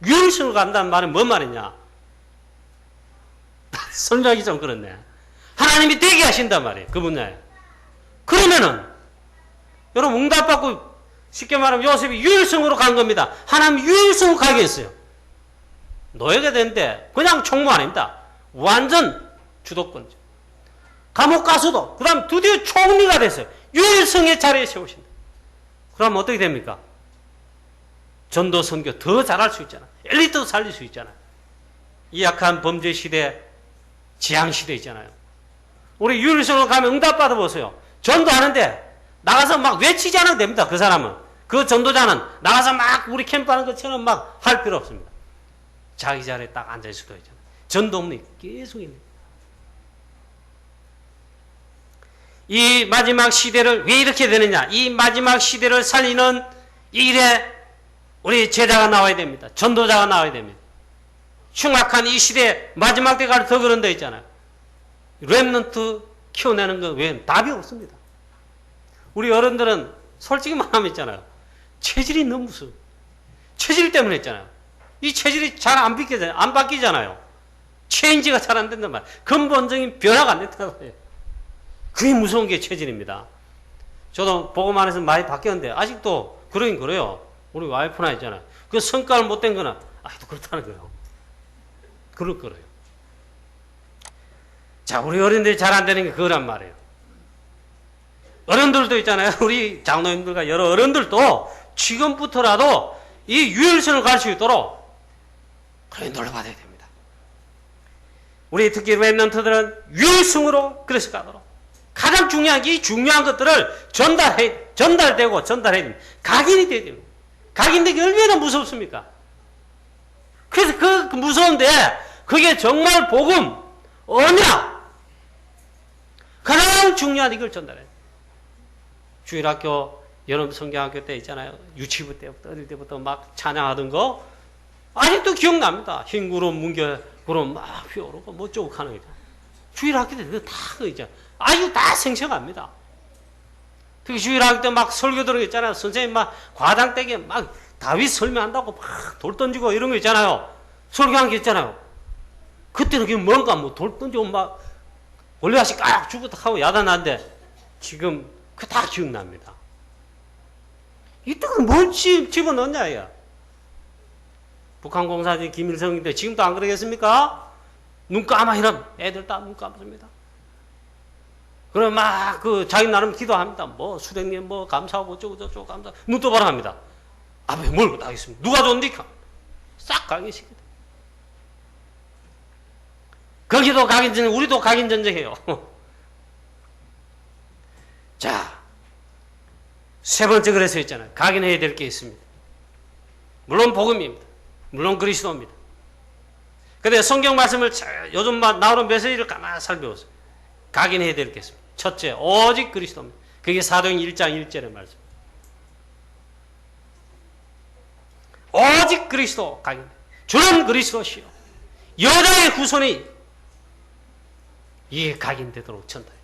유일성으로 간다는 말은 뭔 말이냐. 설명하기 좀 그렇네. 하나님이 되게 하신단 말이에요. 그 분야에. 그러면은 여러분 응답받고 쉽게 말하면 요셉이 유일성으로 간 겁니다. 하나님 유일성으로 가게 했어요. 노예가 됐는데 그냥 총무 아닙니다. 완전 주도권. 감옥 가서도 그 다음 드디어 총리가 됐어요. 유일성의 자리에 세우신다. 그러면 어떻게 됩니까? 전도 선교 더 잘할 수 있잖아. 엘리트도 살릴 수 있잖아. 이 약한 범죄 시대, 지향 시대 있잖아요. 우리 유일성으로 가면 응답 받아보세요. 전도하는데 나가서 막 외치지 않아도 됩니다. 그 사람은. 그 전도자는 나가서 막 우리 캠프하는 것처럼 막 할 필요 없습니다. 자기 자리에 딱 앉을 수도 있잖아요. 전도문이 계속 있는. 이 마지막 시대를 왜 이렇게 되느냐? 이 마지막 시대를 살리는 이 일에 우리 제자가 나와야 됩니다. 전도자가 나와야 됩니다. 흉악한 이 시대 마지막 때가 더 그런 데 있잖아요. 렘넌트 키워내는 거 외에는 답이 없습니다. 우리 어른들은 솔직히 말하면 있잖아요. 체질이 너무 무서워. 체질 때문에 있잖아요. 이 체질이 잘 안 바뀌잖아요. 체인지가 잘 안 된단 말이에요. 근본적인 변화가 안 됐다는 거예요. 그게 무서운 게 체질입니다. 저도 복음 안에서 많이 바뀌었는데 아직도 그러긴 그래요. 우리 와이프나 있잖아요. 그 성과를 못된 거는 아직도 그렇다는 거예요. 그럴 거예요. 자, 우리 어른들이 잘 안 되는 게 그거란 말이에요. 어른들도 있잖아요. 우리 장로님들과 여러 어른들도 지금부터라도 이 유일성을 갈 수 있도록 그런 인도를 받아야 됩니다. 우리 특히 랩런트들은 유일성으로 그래서 가도록 가장 중요한 게 이 중요한 것들을 전달되고 전달해야 됩니다. 각인이 돼야 됩니다. 각인되기 얼마나 무섭습니까? 그래서 그 무서운데 그게 정말 복음, 언약 가장 중요한 이걸 전달해요. 주일학교, 여름 성경학교 때 있잖아요. 유치부 때부터 어릴 때부터 막 찬양하던 거 아직도 기억납니다. 흰 구름, 뭉게 구름 막 휘어오르고 뭐 어쩌고 하는 거죠. 주일학교 때 그거 다 그거 있잖아요. 아주 다 생생합니다. 특히 주일학교 때 막 설교 들어있잖아요. 선생님 막 과장되게 막 다윗 설명한다고 막 돌 던지고 이런 거 있잖아요. 설교한 게 있잖아요. 그때는 그게 뭔가 뭐 돌 던지고 막 원래같이 깍 죽었다 하고 야단하는데 지금 그 다 기억납니다. 이때는 뭘 집어넣냐, 야. 북한 공사진 김일성인데 지금도 안 그러겠습니까? 눈 감아이러면 애들 다 눈 감습니다. 그럼 막 그 자기 나름 기도합니다. 뭐 수령님 뭐 감사하고 어쩌고 저쩌고 감사. 눈 떠보라 합니다. 아버지 뭘 못하겠습니다. 누가 좋은디까? 싹 각인시키다. 거기도 각인전쟁, 우리도 각인전쟁해요. 자, 세 번째 그래서 있잖아요. 각인해야 될 게 있습니다. 물론 복음입니다. 물론 그리스도입니다. 근데 성경 말씀을 요즘 나오는 메시지를 가만히 살펴보세요. 각인해야 될 게 있습니다. 첫째, 오직 그리스도입니다. 그게 사도행 1장 1절의 말씀. 오직 그리스도 각인. 주는 그리스도시요. 여자의 후손이 이에 각인되도록 전달해요.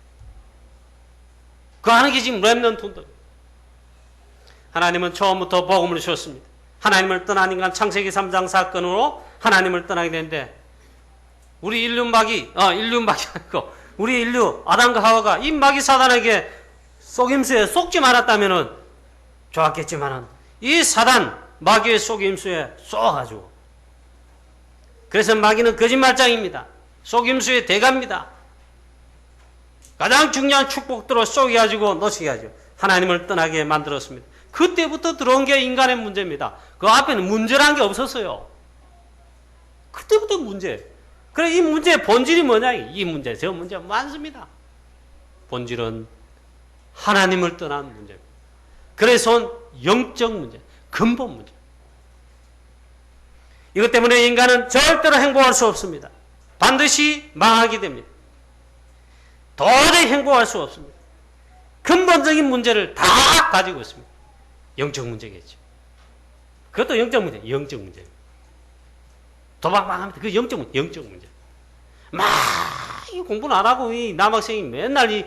그 하는 게 지금 렘넌트입니다. 하나님은 처음부터 복음을 주셨습니다. 하나님을 떠난 인간 창세기 3장 사건으로 하나님을 떠나게 되는데 우리 인류 마귀 아니고 우리 인류 아담과 하와가 이 마귀 사단에게 속임수에 속지 말았다면은 좋았겠지만은 이 사단 마귀의 속임수에 쏘아가지고 그래서 마귀는 거짓말장입니다. 속임수의 대가입니다. 가장 중요한 축복들을 쏘게가지고 놓치게 하죠. 하나님을 떠나게 만들었습니다. 그때부터 들어온 게 인간의 문제입니다. 그 앞에는 문제라는 게 없었어요. 그때부터 문제. 그래, 이 문제의 본질이 뭐냐? 이 문제, 저 문제 많습니다. 본질은 하나님을 떠난 문제입니다. 그래서 영적 문제, 근본 문제. 이것 때문에 인간은 절대로 행복할 수 없습니다. 반드시 망하게 됩니다. 도저히 행복할 수 없습니다. 근본적인 문제를 다 가지고 있습니다. 영적 문제겠죠. 그것도 영적 문제, 영적 문제입니다. 도박방합니다. 그 영적 문제. 막 공부는 안 하고 이 남학생이 맨날 이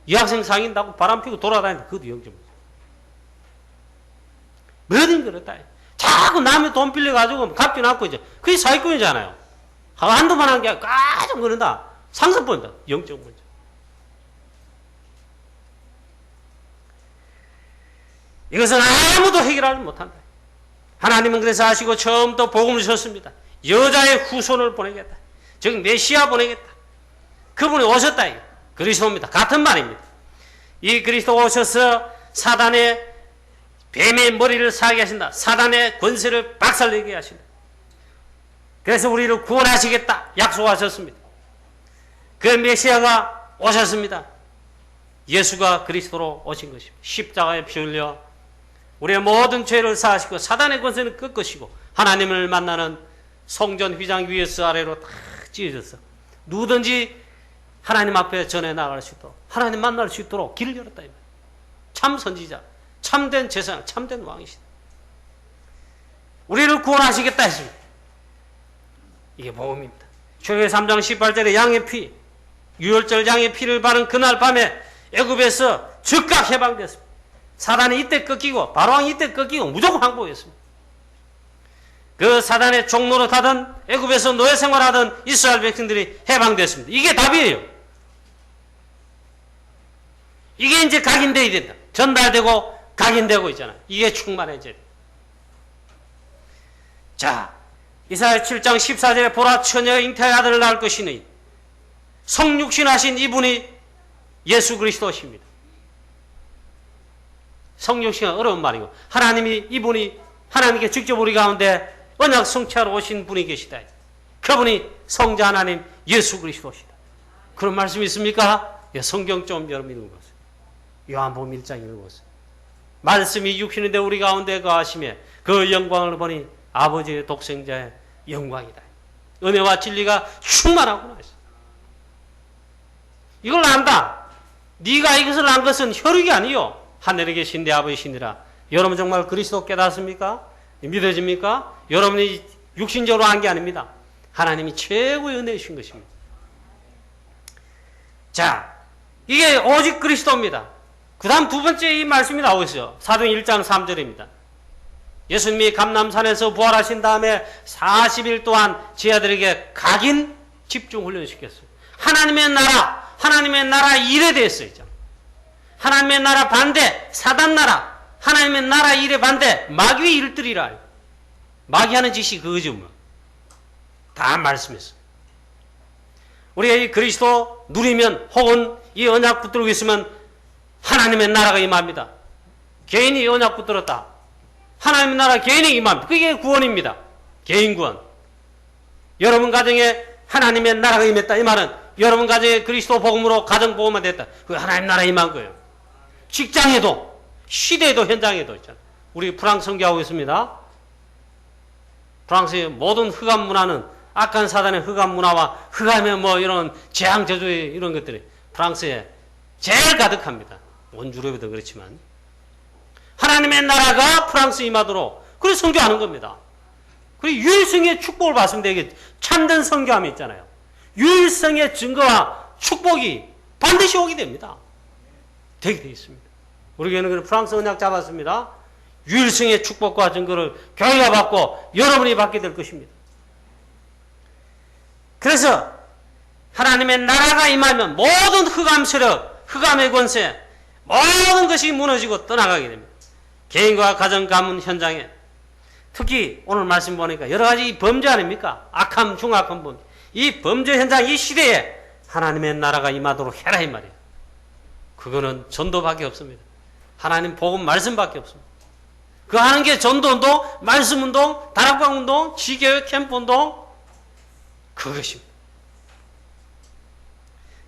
여학생 사귄다고 바람 피고 돌아다니는데 그것도 영적 문제. 뭐든 그렇다. 자꾸 남의 돈 빌려가지고 갚지 않고 이제 그게 사기꾼이잖아요. 한두 번 한 게 까좀 그런다. 상습본다. 영적 문제. 이것은 아무도 해결하지 못한다. 하나님은 그래서 아시고 처음부터 복음을 주셨습니다. 여자의 후손을 보내겠다. 즉 메시아 보내겠다. 그분이 오셨다. 그리스도입니다. 같은 말입니다. 이 그리스도 오셔서 사단의 뱀의 머리를 사게 하신다. 사단의 권세를 박살내게 하신다. 그래서 우리를 구원하시겠다 약속하셨습니다. 그 메시아가 오셨습니다. 예수가 그리스도로 오신 것입니다. 십자가에 피 흘려 우리의 모든 죄를 사하시고 사단의 권세는 꺾으시고 하나님을 만나는 성전 휘장 위에서 아래로 다 찢어졌어. 누구든지 하나님 앞에 전해 나갈 수 있도록 하나님 만날 수 있도록 길을 열었다. 참 선지자, 참된 제사장, 참된 왕이시다. 우리를 구원하시겠다 했습니다. 이게 복음입니다. 출애굽기 3장 18절에 양의 피, 유월절 양의 피를 바른 그날 밤에 애굽에서 즉각 해방됐습니다. 사단이 이때 꺾이고 바로왕이 이때 꺾이고 무조건 항복했습니다. 그 사단의 종노릇하던 애굽에서 노예 생활하던 이스라엘 백성들이 해방됐습니다. 이게 답이에요. 이게 이제 각인돼야 된다. 전달되고 각인되고 있잖아요. 이게 충만해져야 된다. 자, 이사야 7장 14절에 보라 처녀의 잉태의 아들을 낳을 것이니 성육신하신 이분이 예수 그리스도십니다. 성육신은 어려운 말이고 하나님이 이분이 하나님께 직접 우리 가운데 언약 성취하러 오신 분이 계시다. 그분이 성자 하나님 예수 그리스도시다. 그런 말씀이 있습니까? 성경 좀 여러분 읽어보세요. 요한복음 1장 읽어보세요. 말씀이 육신인데 우리 가운데 거하시며 그 영광을 보니 아버지의 독생자의 영광이다. 은혜와 진리가 충만하구나 했어. 이걸 안다. 네가 이것을 안 것은 혈육이 아니요 하늘에 계신 내 아버지시니라. 여러분 정말 그리스도 깨닫습니까? 믿어집니까? 여러분이 육신적으로 한 게 아닙니다. 하나님이 최고의 은혜 주신 것입니다. 자, 이게 오직 그리스도입니다. 그 다음 두 번째 이 말씀이 나오고 있어요. 사도행 1장 3절입니다. 예수님이 감람산에서 부활하신 다음에 40일 동안 제자들에게 각인 집중 훈련시켰어요. 하나님의 나라 일에 대해서 있죠. 하나님의 나라 반대, 사단 나라, 하나님의 나라 일에 반대, 마귀의 일들이라. 마귀 하는 짓이 그거죠. 뭐. 다 말씀했어요. 우리가 이 그리스도 누리면 혹은 이 언약 붙들고 있으면 하나님의 나라가 임합니다. 개인이 언약 붙들었다. 하나님의 나라 개인이 임합니다. 그게 구원입니다. 개인 구원. 여러분 가정에 하나님의 나라가 임했다. 이 말은 여러분 가정에 그리스도 복음으로 가정 복음만 됐다. 그게 하나님 나라에 임한 거예요. 직장에도, 시대에도, 현장에도 있잖아요. 우리 프랑스 선교하고 있습니다. 프랑스의 모든 흑암 문화는 악한 사단의 흑암 문화와 흑암의 뭐 이런 재앙 저주의 이런 것들이 프랑스에 제일 가득합니다. 온 유럽에도 그렇지만 하나님의 나라가 프랑스에 임하도록 그래서 선교하는 겁니다. 그리고 유일성의 축복을 받습니다. 이게 참된 선교함이 있잖아요. 유일성의 증거와 축복이 반드시 오게 됩니다. 되게 되어 있습니다. 우리 교회는 프랑스 언약 잡았습니다. 유일성의 축복과 증거를 교회가 받고 여러분이 받게 될 것입니다. 그래서 하나님의 나라가 임하면 모든 흑암 세력, 흑암의 권세, 모든 것이 무너지고 떠나가게 됩니다. 개인과 가정, 가문, 현장에 특히 오늘 말씀 보니까 여러 가지 범죄 아닙니까? 악함, 중악함 범죄. 이 범죄 현장, 이 시대에 하나님의 나라가 임하도록 해라 이 말이에요. 그거는 전도밖에 없습니다. 하나님 복음 말씀밖에 없습니다. 그 하는 게 전도운동, 말씀운동, 다락방운동, 지교육 캠프운동 그것입니다.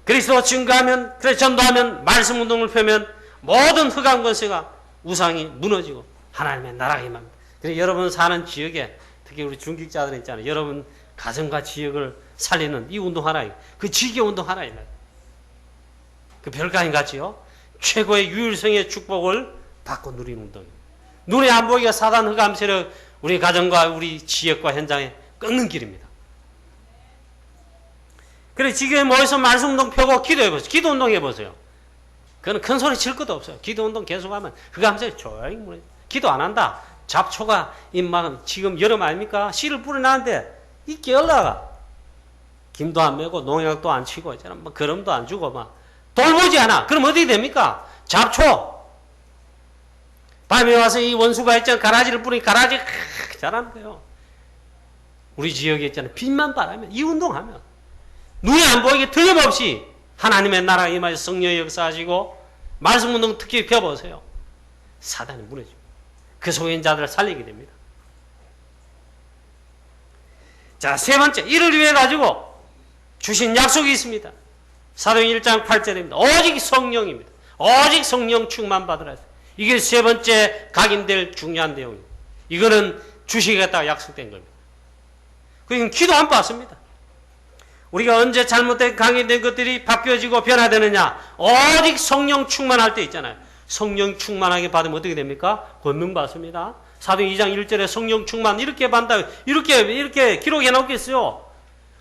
그리스도 증거하면, 그래 전도하면, 말씀운동을 펴면 모든 흑암 권세가 우상이 무너지고 하나님의 나라가 임합니다. 그래서 여러분 사는 지역에 특히 우리 중직자들 있잖아요. 여러분 가정과 지역을 살리는 이 운동 하나, 그 지교 운동 하나 있나요? 그 별거 아닌 것 같지요? 최고의 유일성의 축복을 받고 누리는 운동입니다. 눈에 안 보이게 사단 흑암 세력 우리 가정과 우리 지역과 현장에 끊는 길입니다. 그래, 지교에 모여서 말씀운동 펴고 기도해보세요. 기도운동 해보세요. 그건 큰 소리 칠 것도 없어요. 기도운동 계속하면 그거 하면서 조용히 물어요. 기도 안 한다. 잡초가 막 지금 여름 아닙니까? 씨를 뿌려놨는데 이게 올라가. 김도 안 메고 농약도 안 치고 있잖아. 뭐 거름도 안 주고 막 돌보지 않아. 그럼 어떻게 됩니까? 잡초. 밤에 와서 이 원수가 있잖아. 가라지를 뿌리니 가라지 자라는 거예요. 우리 지역에 있잖아요. 빛만 바라면 이 운동하면 눈이 안 보이게 틀림없이 하나님의 나라 임하여 성령의 역사하시고 말씀 운동 특히 펴보세요. 사단이 무너집니다. 그 속에 있는 자들을 살리게 됩니다. 자, 세 번째, 이를 위해 가지고 주신 약속이 있습니다. 사도행 1장 8절입니다. 오직 성령입니다. 오직 성령 충만 받으라. 이게 세 번째 각인될 중요한 내용입니다. 이거는 주시겠다고 약속된 겁니다. 그러니까 기도 안 받습니다. 우리가 언제 잘못된 강인된 것들이 바뀌어지고 변화되느냐? 오직 성령 충만할 때 있잖아요. 성령 충만하게 받으면 어떻게 됩니까? 권능 받습니다. 사도행 2장 1절에 성령 충만 이렇게 받는다. 이렇게 기록해 놓겠어요.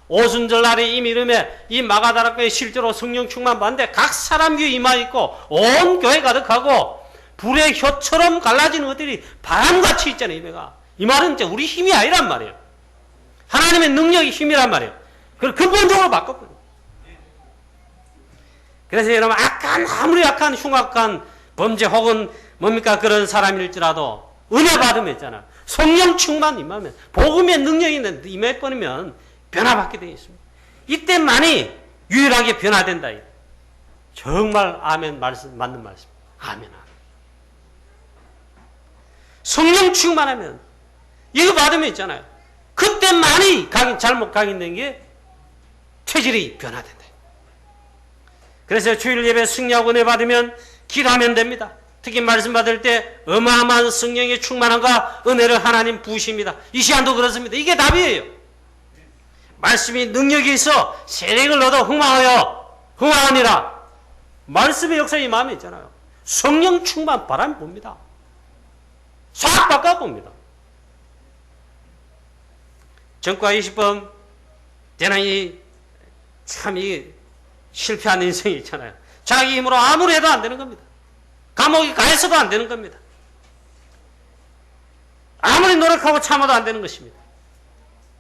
오순절 날에 이미 이름에 이 마가다락교에 실제로 성령 충만 받는데 각 사람 위에 임하 있고 온 교회 가득하고 불의 혀처럼 갈라지는 것들이 바람같이 있잖아요. 이 말은 이제 우리 힘이 아니란 말이에요. 하나님의 능력이 힘이란 말이에요. 그걸 근본적으로 바꿨거든요. 그래서 여러분 아무리 약한 흉악한 범죄 혹은 뭡니까 그런 사람일지라도 은혜 받으면 있잖아요. 성령 충만 임하면 복음의 능력이 임해버리면 변화받게 되어 있습니다. 이때만이 유일하게 변화된다. 정말 아멘 말씀 맞는 말씀. 아멘. 성령 충만하면 이거 받으면 있잖아요. 그때만이 잘못 각인된 게 체질이 변화된다. 그래서 주일 예배 승리하고 은혜 받으면 기도하면 됩니다. 특히 말씀 받을 때 어마어마한 성령의 충만함과 은혜를 하나님 부으십니다. 이 시간도 그렇습니다. 이게 답이에요. 말씀이 능력이 있어 세력을 얻어 흥망하니라. 말씀의 역사가 이 마음에 있잖아요. 성령 충만 바람이 봅니다. 싹 바꿔봅니다. 전과 20번 되는 참 실패한 인생이 있잖아요. 자기 힘으로 아무리 해도 안 되는 겁니다. 감옥에 가 있어도 안 되는 겁니다. 아무리 노력하고 참아도 안 되는 것입니다.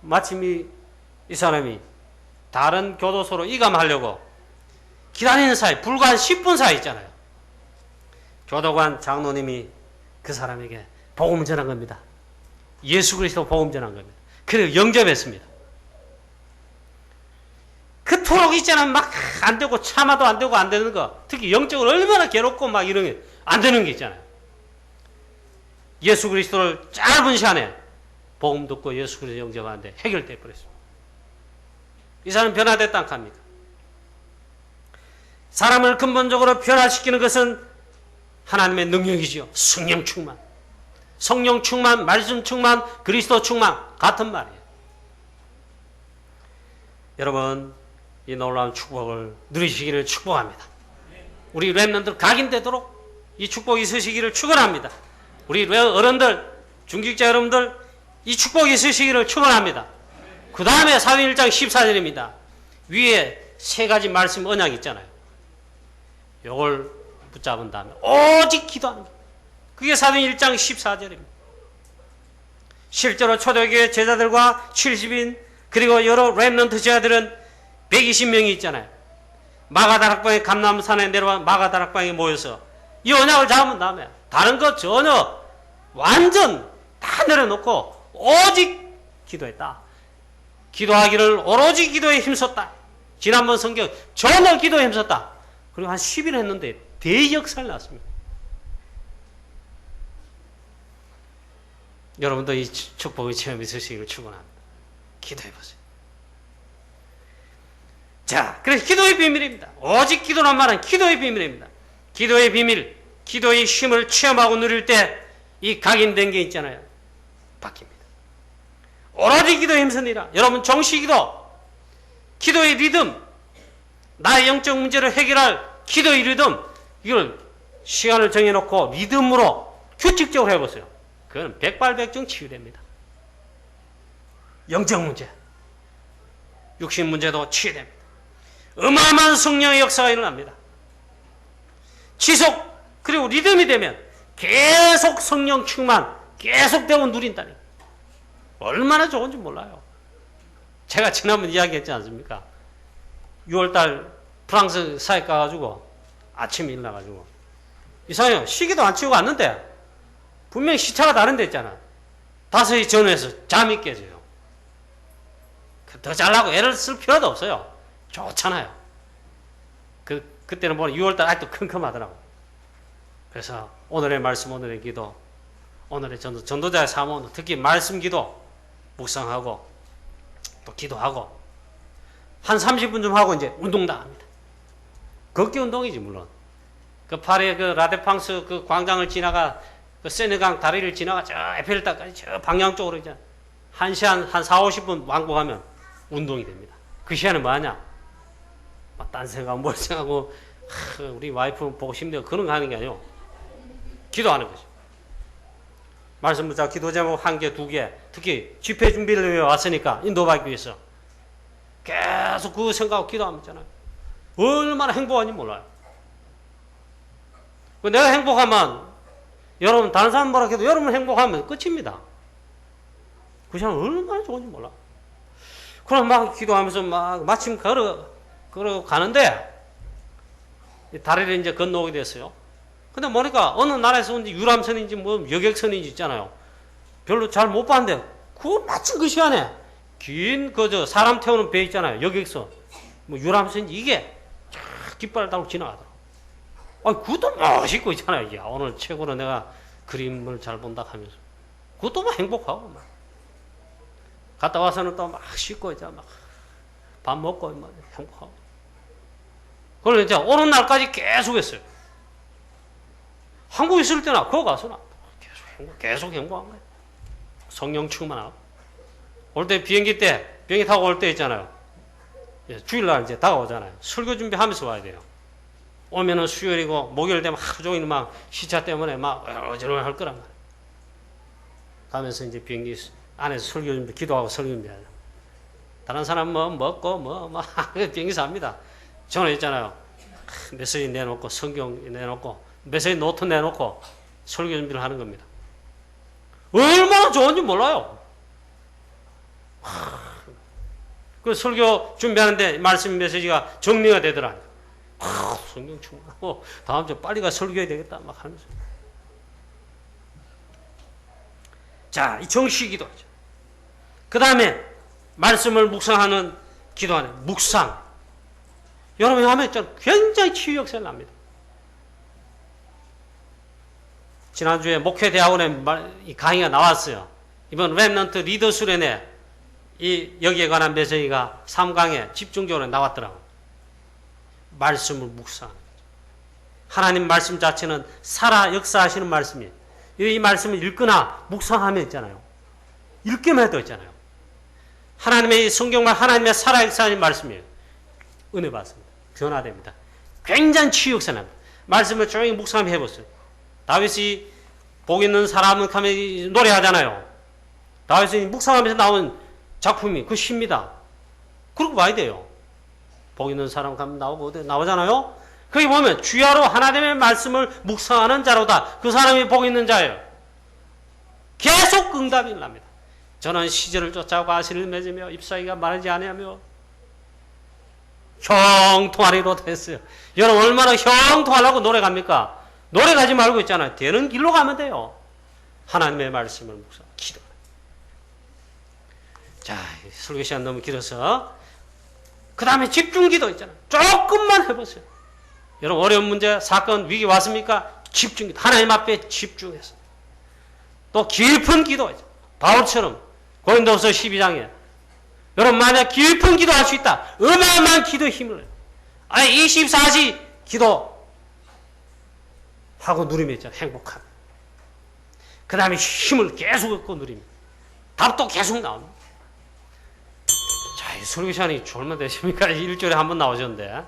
마침 이 사람이 다른 교도소로 이감하려고 기다리는 사이, 불과 한 10분 사이 있잖아요. 교도관 장로님이 그 사람에게 복음 전한 겁니다. 예수 그리스도 복음 전한 겁니다. 그리고 영접했습니다. 그토록 있잖아요. 막 안 되고 참아도 안 되고 안 되는 거. 특히 영적으로 얼마나 괴롭고 막 이런 게 안 되는 게 있잖아요. 예수 그리스도를 짧은 시간에 복음 듣고 예수 그리스도 영접하는데 해결돼 버렸습니다. 이 사람은 변화됐다 안 합니까? 사람을 근본적으로 변화시키는 것은 하나님의 능력이죠. 성령 충만. 성령 충만, 말씀 충만, 그리스도 충만 같은 말이에요. 여러분 이 놀라운 축복을 누리시기를 축복합니다. 우리 렘넌트들 각인되도록 이 축복이 있으시기를 축원합니다. 우리 어른들, 중직자 여러분들 이 축복이 있으시기를 축원합니다. 그 다음에 사도행 1장 14절입니다. 위에 세 가지 말씀 언약이 있잖아요. 요걸 붙잡은 다음에 오직 기도하는 것. 그게 사도행 1장 14절입니다. 실제로 초대교회 제자들과 70인 그리고 여러 렘넌트 제자들은 120명이 있잖아요. 마가다락방에 감람산에 내려와 마가다락방에 모여서 이 언약을 잡은 다음에 다른 것 전혀 완전 다 내려놓고 오직 기도했다. 기도하기를 오로지 기도에 힘썼다. 지난번 성경 전혀 기도에 힘썼다. 그리고 한 10일 했는데 대역사를 났습니다. 여러분도 이 축복의 체험이 있으시기를 축원합니다. 기도해보세요. 자, 그래서 기도의 비밀입니다. 오직 기도란 말은 기도의 비밀입니다. 기도의 비밀, 기도의 힘을 체험하고 누릴 때 이 각인된 게 있잖아요. 바뀝니다. 오로지 기도에 힘쓰니라. 여러분 정시기도, 기도의 리듬, 나의 영적 문제를 해결할 기도의 리듬, 이걸 시간을 정해놓고 리듬으로 규칙적으로 해보세요. 그건 백발백중 치유됩니다. 영적 문제, 육신 문제도 치유됩니다. 어마어마한 성령의 역사가 일어납니다. 지속, 그리고 리듬이 되면 계속 성령 충만, 계속되고 누린다니. 얼마나 좋은지 몰라요. 제가 지난번 이야기했지 않습니까? 6월달 프랑스 사회 가가지고 아침에 일어나가지고 이상해요. 시계도 안 치우고 왔는데 분명히 시차가 다른 데 있잖아. 5시 전후에서 잠이 깨져요. 더 잘나고 애를 쓸 필요도 없어요. 좋잖아요. 그때는 보면 6월달 아직도 컴컴하더라고. 그래서 오늘의 말씀, 오늘의 기도, 오늘의 전도자의 사모는 특히 말씀 기도 묵상하고 또 기도하고 한 30분 좀 하고 이제 운동 나갑니다. 걷기 운동이지 물론. 그 파리의 그 라데팡스 그 광장을 지나가 그 세네강 다리를 지나가 저 에펠탑까지 저 방향 쪽으로 이제 1시간 한 4, 50분 왕복하면 운동이 됩니다. 그 시간은 뭐하냐? 막 딴 생각, 뭘 생각하고 우리 와이프 보고 힘들고 그런 거 하는 게 아니고 기도하는 거죠. 말씀 붙잡고 기도 제목 1개, 2개, 특히 집회 준비를 위해 왔으니까 인도받기 위해서 계속 그 생각하고 기도하면 있잖아요. 얼마나 행복한지 몰라요. 내가 행복하면 여러분 다른 사람 뭐라 해도 여러분 행복하면 끝입니다. 그 시간 얼마나 좋은지 몰라. 그럼 막 기도하면서 막 마침 걸어 가는데 다리를 이제 건너오게 됐어요. 근데 보니까 어느 나라에서 온지 유람선인지 뭐 여객선인지 있잖아요. 별로 잘 못 봤는데 그 마침 그 시간에 긴 사람 태우는 배 있잖아요. 여객선 뭐 유람선인지 이게 쫙 깃발 달고 지나가더라고. 그것도 멋있고 있잖아요. 야, 오늘 최고로 내가 그림을 잘 본다 하면서 그것도 막 행복하고 막 갔다 와서는 또 막 씻고 이제 막 밥 먹고 막 행복하고. 그걸 이제 오는 날까지 계속 했어요. 한국에 있을 때나 거기 가서나 계속 행복한 거예요. 성령 충만하고. 올 때 비행기 타고 올 때 있잖아요. 주일날 이제 다가오잖아요. 설교 준비하면서 와야 돼요. 오면은 수요일이고 목요일 되면 하루 종일 막 시차 때문에 막 어지러워 할 거란 말이에요. 가면서 이제 비행기 안에서 설교 준비, 기도하고 설교 준비하죠. 다른 사람 뭐 먹고 비행기에서 합니다. 저는 있잖아요. 메시지 내놓고 성경 내놓고 메시지 노트 내놓고 설교 준비를 하는 겁니다. 얼마나 좋은지 몰라요. 그 설교 준비하는데 말씀 메시지가 정리가 되더라고요. 성경 충만하고 다음 주에 빨리 가 설교해야 되겠다 막 하면서. 자, 이 정시 기도죠. 그 다음에 말씀을 묵상하는 기도하는 묵상. 여러분이 하면 굉장히 치유 역사를 납니다. 지난주에 목회대학원에 강의가 나왔어요. 이번 렘넌트 리더 수련회 여기에 관한 메시지가 3강에 집중적으로 나왔더라고요. 말씀을 묵상하는 거죠. 하나님 말씀 자체는 살아 역사하시는 말씀이에요. 이 말씀을 읽거나 묵상하면 있잖아요. 읽기만 해도 있잖아요. 하나님의 성경말 하나님의 살아 역사하는 말씀이에요. 은혜 받습니다. 변화됩니다. 굉장히 치유 역사 납니다. 말씀을 조용히 묵상해 보세요. 다윗이 복 있는 사람은 가면 노래하잖아요. 다윗이 묵상하면서 나온 작품이 그 시입니다. 그러고 봐야 돼요. 복 있는 사람 가면 나오잖아요. 거기 보면 주야로 하나님의 말씀을 묵상하는 자로다. 그 사람이 복 있는 자예요. 계속 응답이 납니다. 저는 시절을 쫓아가고 아시를 맺으며 잎사귀가 마르지 아니하며 형통하리로 됐어요. 여러분 얼마나 형통하려고 노래 갑니까? 노래 가지 말고 있잖아요. 되는 길로 가면 돼요. 하나님의 말씀을 묵상, 기도. 자, 설교 시간 너무 길어서 그 다음에 집중기도 있잖아요. 조금만 해보세요. 여러분 어려운 문제, 사건, 위기 왔습니까? 집중기도. 하나님 앞에 집중해서. 또 깊은 기도 있죠. 바울처럼 고린도후서 12장에 여러분 만약 깊은 기도할 수 있다. 어마어마한 기도의 힘을 24시 기도 하고 누리면 있잖아요. 행복한. 그 다음에 힘을 계속 얻고 누립니다. 답도 계속 나옵니다. 자, 이 설교 시간이 얼마 되십니까? 일주일에 한 번 나오셨는데.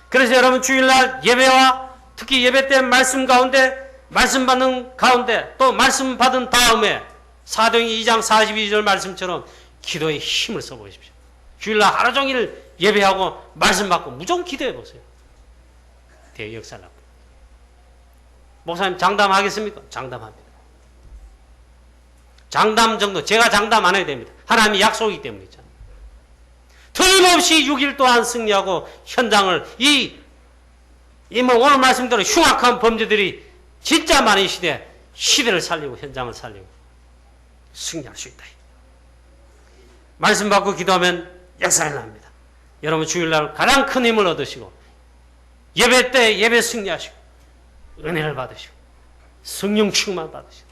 그래서 여러분 주일날 예배와 특히 예배 때 말씀 가운데, 말씀 받는 가운데, 또 말씀 받은 다음에 사도행전 2장 42절 말씀처럼 기도에 힘을 써보십시오. 주일날 하루 종일 예배하고 말씀 받고 무조건 기도해 보세요. 대역사를 합니다. 목사님 장담하겠습니까? 장담합니다. 장담 정도, 제가 장담 안 해도 됩니다. 하나님이 약속이기 때문이죠. 틀림없이 6일 동안 승리하고 현장을 뭐 오늘 말씀대로 흉악한 범죄들이 진짜 많은 시대를 살리고 현장을 살리고 승리할 수 있다. 말씀 받고 기도하면 역사가 납니다. 여러분 주일날 가장 큰 힘을 얻으시고 예배 때 예배 승리하시고 은혜를 받으시고 성령 충만 받으시고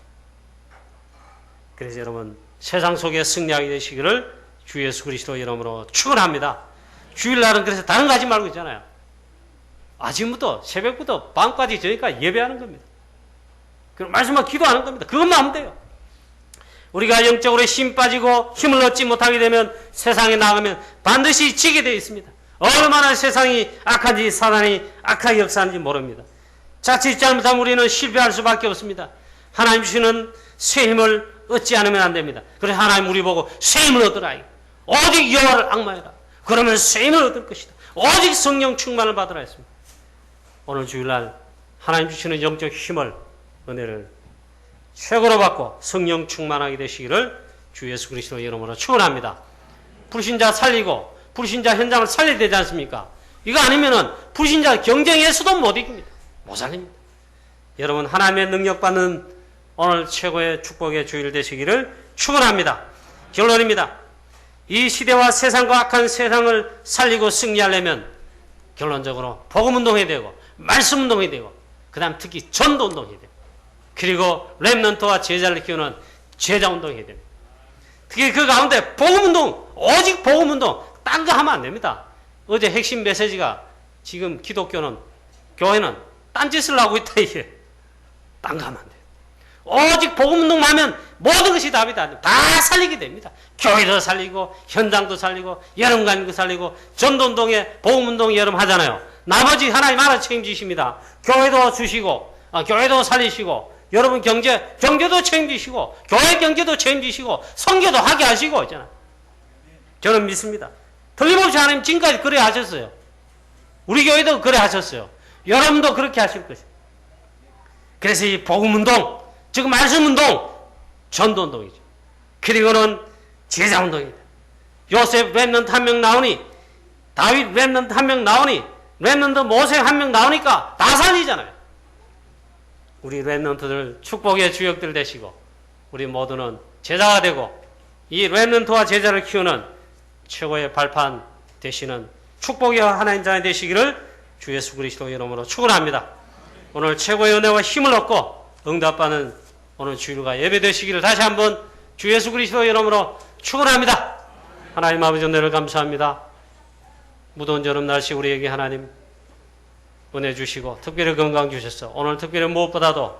그래서 여러분 세상 속에 승리하게 되시기를 주 예수 그리스도 이름으로 축원합니다. 주일날은 그래서 다른 거 하지 말고 있잖아요. 아침부터 새벽부터 밤까지 저희가 예배하는 겁니다. 그럼 말씀만 기도하는 겁니다. 그것만 하면 돼요. 우리가 영적으로 힘 빠지고 힘을 얻지 못하게 되면 세상에 나가면 반드시 지게 되어 있습니다. 얼마나 세상이 악한지 사단이 악하게 역사하는지 모릅니다. 자칫 잘못하면 우리는 실패할 수밖에 없습니다. 하나님 주시는 새 힘을 얻지 않으면 안 됩니다. 그래서 하나님 우리 보고 새 힘을 얻으라. 오직 여호와를 앙망해라. 그러면 새 힘을 얻을 것이다. 오직 성령 충만을 받으라 했습니다. 오늘 주일날 하나님 주시는 영적 힘을 은혜를 최고로 받고 성령 충만하게 되시기를 주 예수 그리스도 이름으로 축원합니다. 불신자 살리고 불신자 현장을 살려야 되지 않습니까? 이거 아니면은 불신자 경쟁에서도 못 이깁니다. 못 살립니다. 여러분 하나님의 능력 받는 오늘 최고의 축복의 주일 되시기를 축원합니다. 결론입니다. 이 시대와 세상과 악한 세상을 살리고 승리하려면 결론적으로 복음운동해야 되고 말씀운동해야 되고 그 다음 특히 전도운동해야 됩니다. 그리고 렘넌트와 제자를 키우는 제자운동해야 됩니다. 특히 그 가운데 복음운동, 오직 복음운동, 딴 거 하면 안 됩니다. 어제 핵심 메시지가 지금 기독교는, 교회는 딴짓을 하고 있다 이게. 딴 거 하면 안 돼요. 오직 복음운동만 하면 모든 것이 답이 다 살리게 됩니다. 교회도 살리고 현장도 살리고 여러분 가는 살리고 전도운동에 복음운동 여러분 하잖아요. 나머지 하나님 알아서 책임지십니다. 교회도 주시고 교회도 살리시고 여러분 경제도 책임지시고 교회 경제도 책임지시고 선교도 하게 하시고 있잖아요. 저는 믿습니다. 틀림없이 하나님 지금까지 그래 하셨어요. 우리 교회도 그래 하셨어요. 여러분도 그렇게 하실 것입니다. 그래서 이 복음운동, 즉 말씀운동, 전도운동이죠. 그리고는 제자운동이다. 요셉 렘넌트 한 명 나오니, 다윗 렘넌트 한 명 나오니, 렘넌트 모세 한 명 나오니까 다 살리잖아요. 우리 렘넌트들 축복의 주역들 되시고 우리 모두는 제자가 되고 이 렘넌트와 제자를 키우는 최고의 발판 되시는 축복의 하나님 자녀 되시기를 주 예수 그리스도 이름으로 축원합니다. 오늘 최고의 은혜와 힘을 얻고 응답받는 오늘 주일과 예배 되시기를 다시 한번 주 예수 그리스도 이름으로 축원합니다. 하나님 아버지 은혜를 감사합니다. 무더운 여름 날씨 우리에게 하나님 은혜 주시고 특별히 건강 주셨어. 오늘 특별히 무엇보다도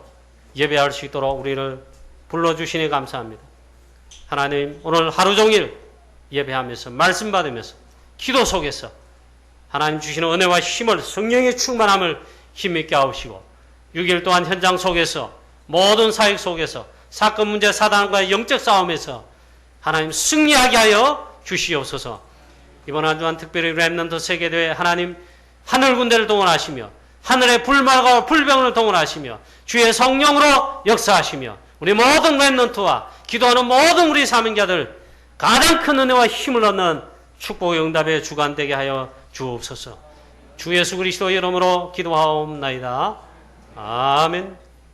예배할 수 있도록 우리를 불러주시니 감사합니다. 하나님 오늘 하루 종일 예배하면서 말씀 받으면서 기도 속에서 하나님 주시는 은혜와 힘을 성령의 충만함을 힘있게 하시고 6일 동안 현장 속에서 모든 사역 속에서 사건 문제 사단과의 영적 싸움에서 하나님 승리하게 하여 주시옵소서. 이번 한 주간 특별히 렘넌트 세계대회 하나님 하늘 군대를 동원하시며 하늘의 불말과 불병을 동원하시며 주의 성령으로 역사하시며 우리 모든 렘넌트와 기도하는 모든 우리 사명자들 가장 큰 은혜와 힘을 얻는 축복의 응답의 주간 되게 하여 주옵소서. 주 예수 그리스도 이름으로 기도하옵나이다. 아멘.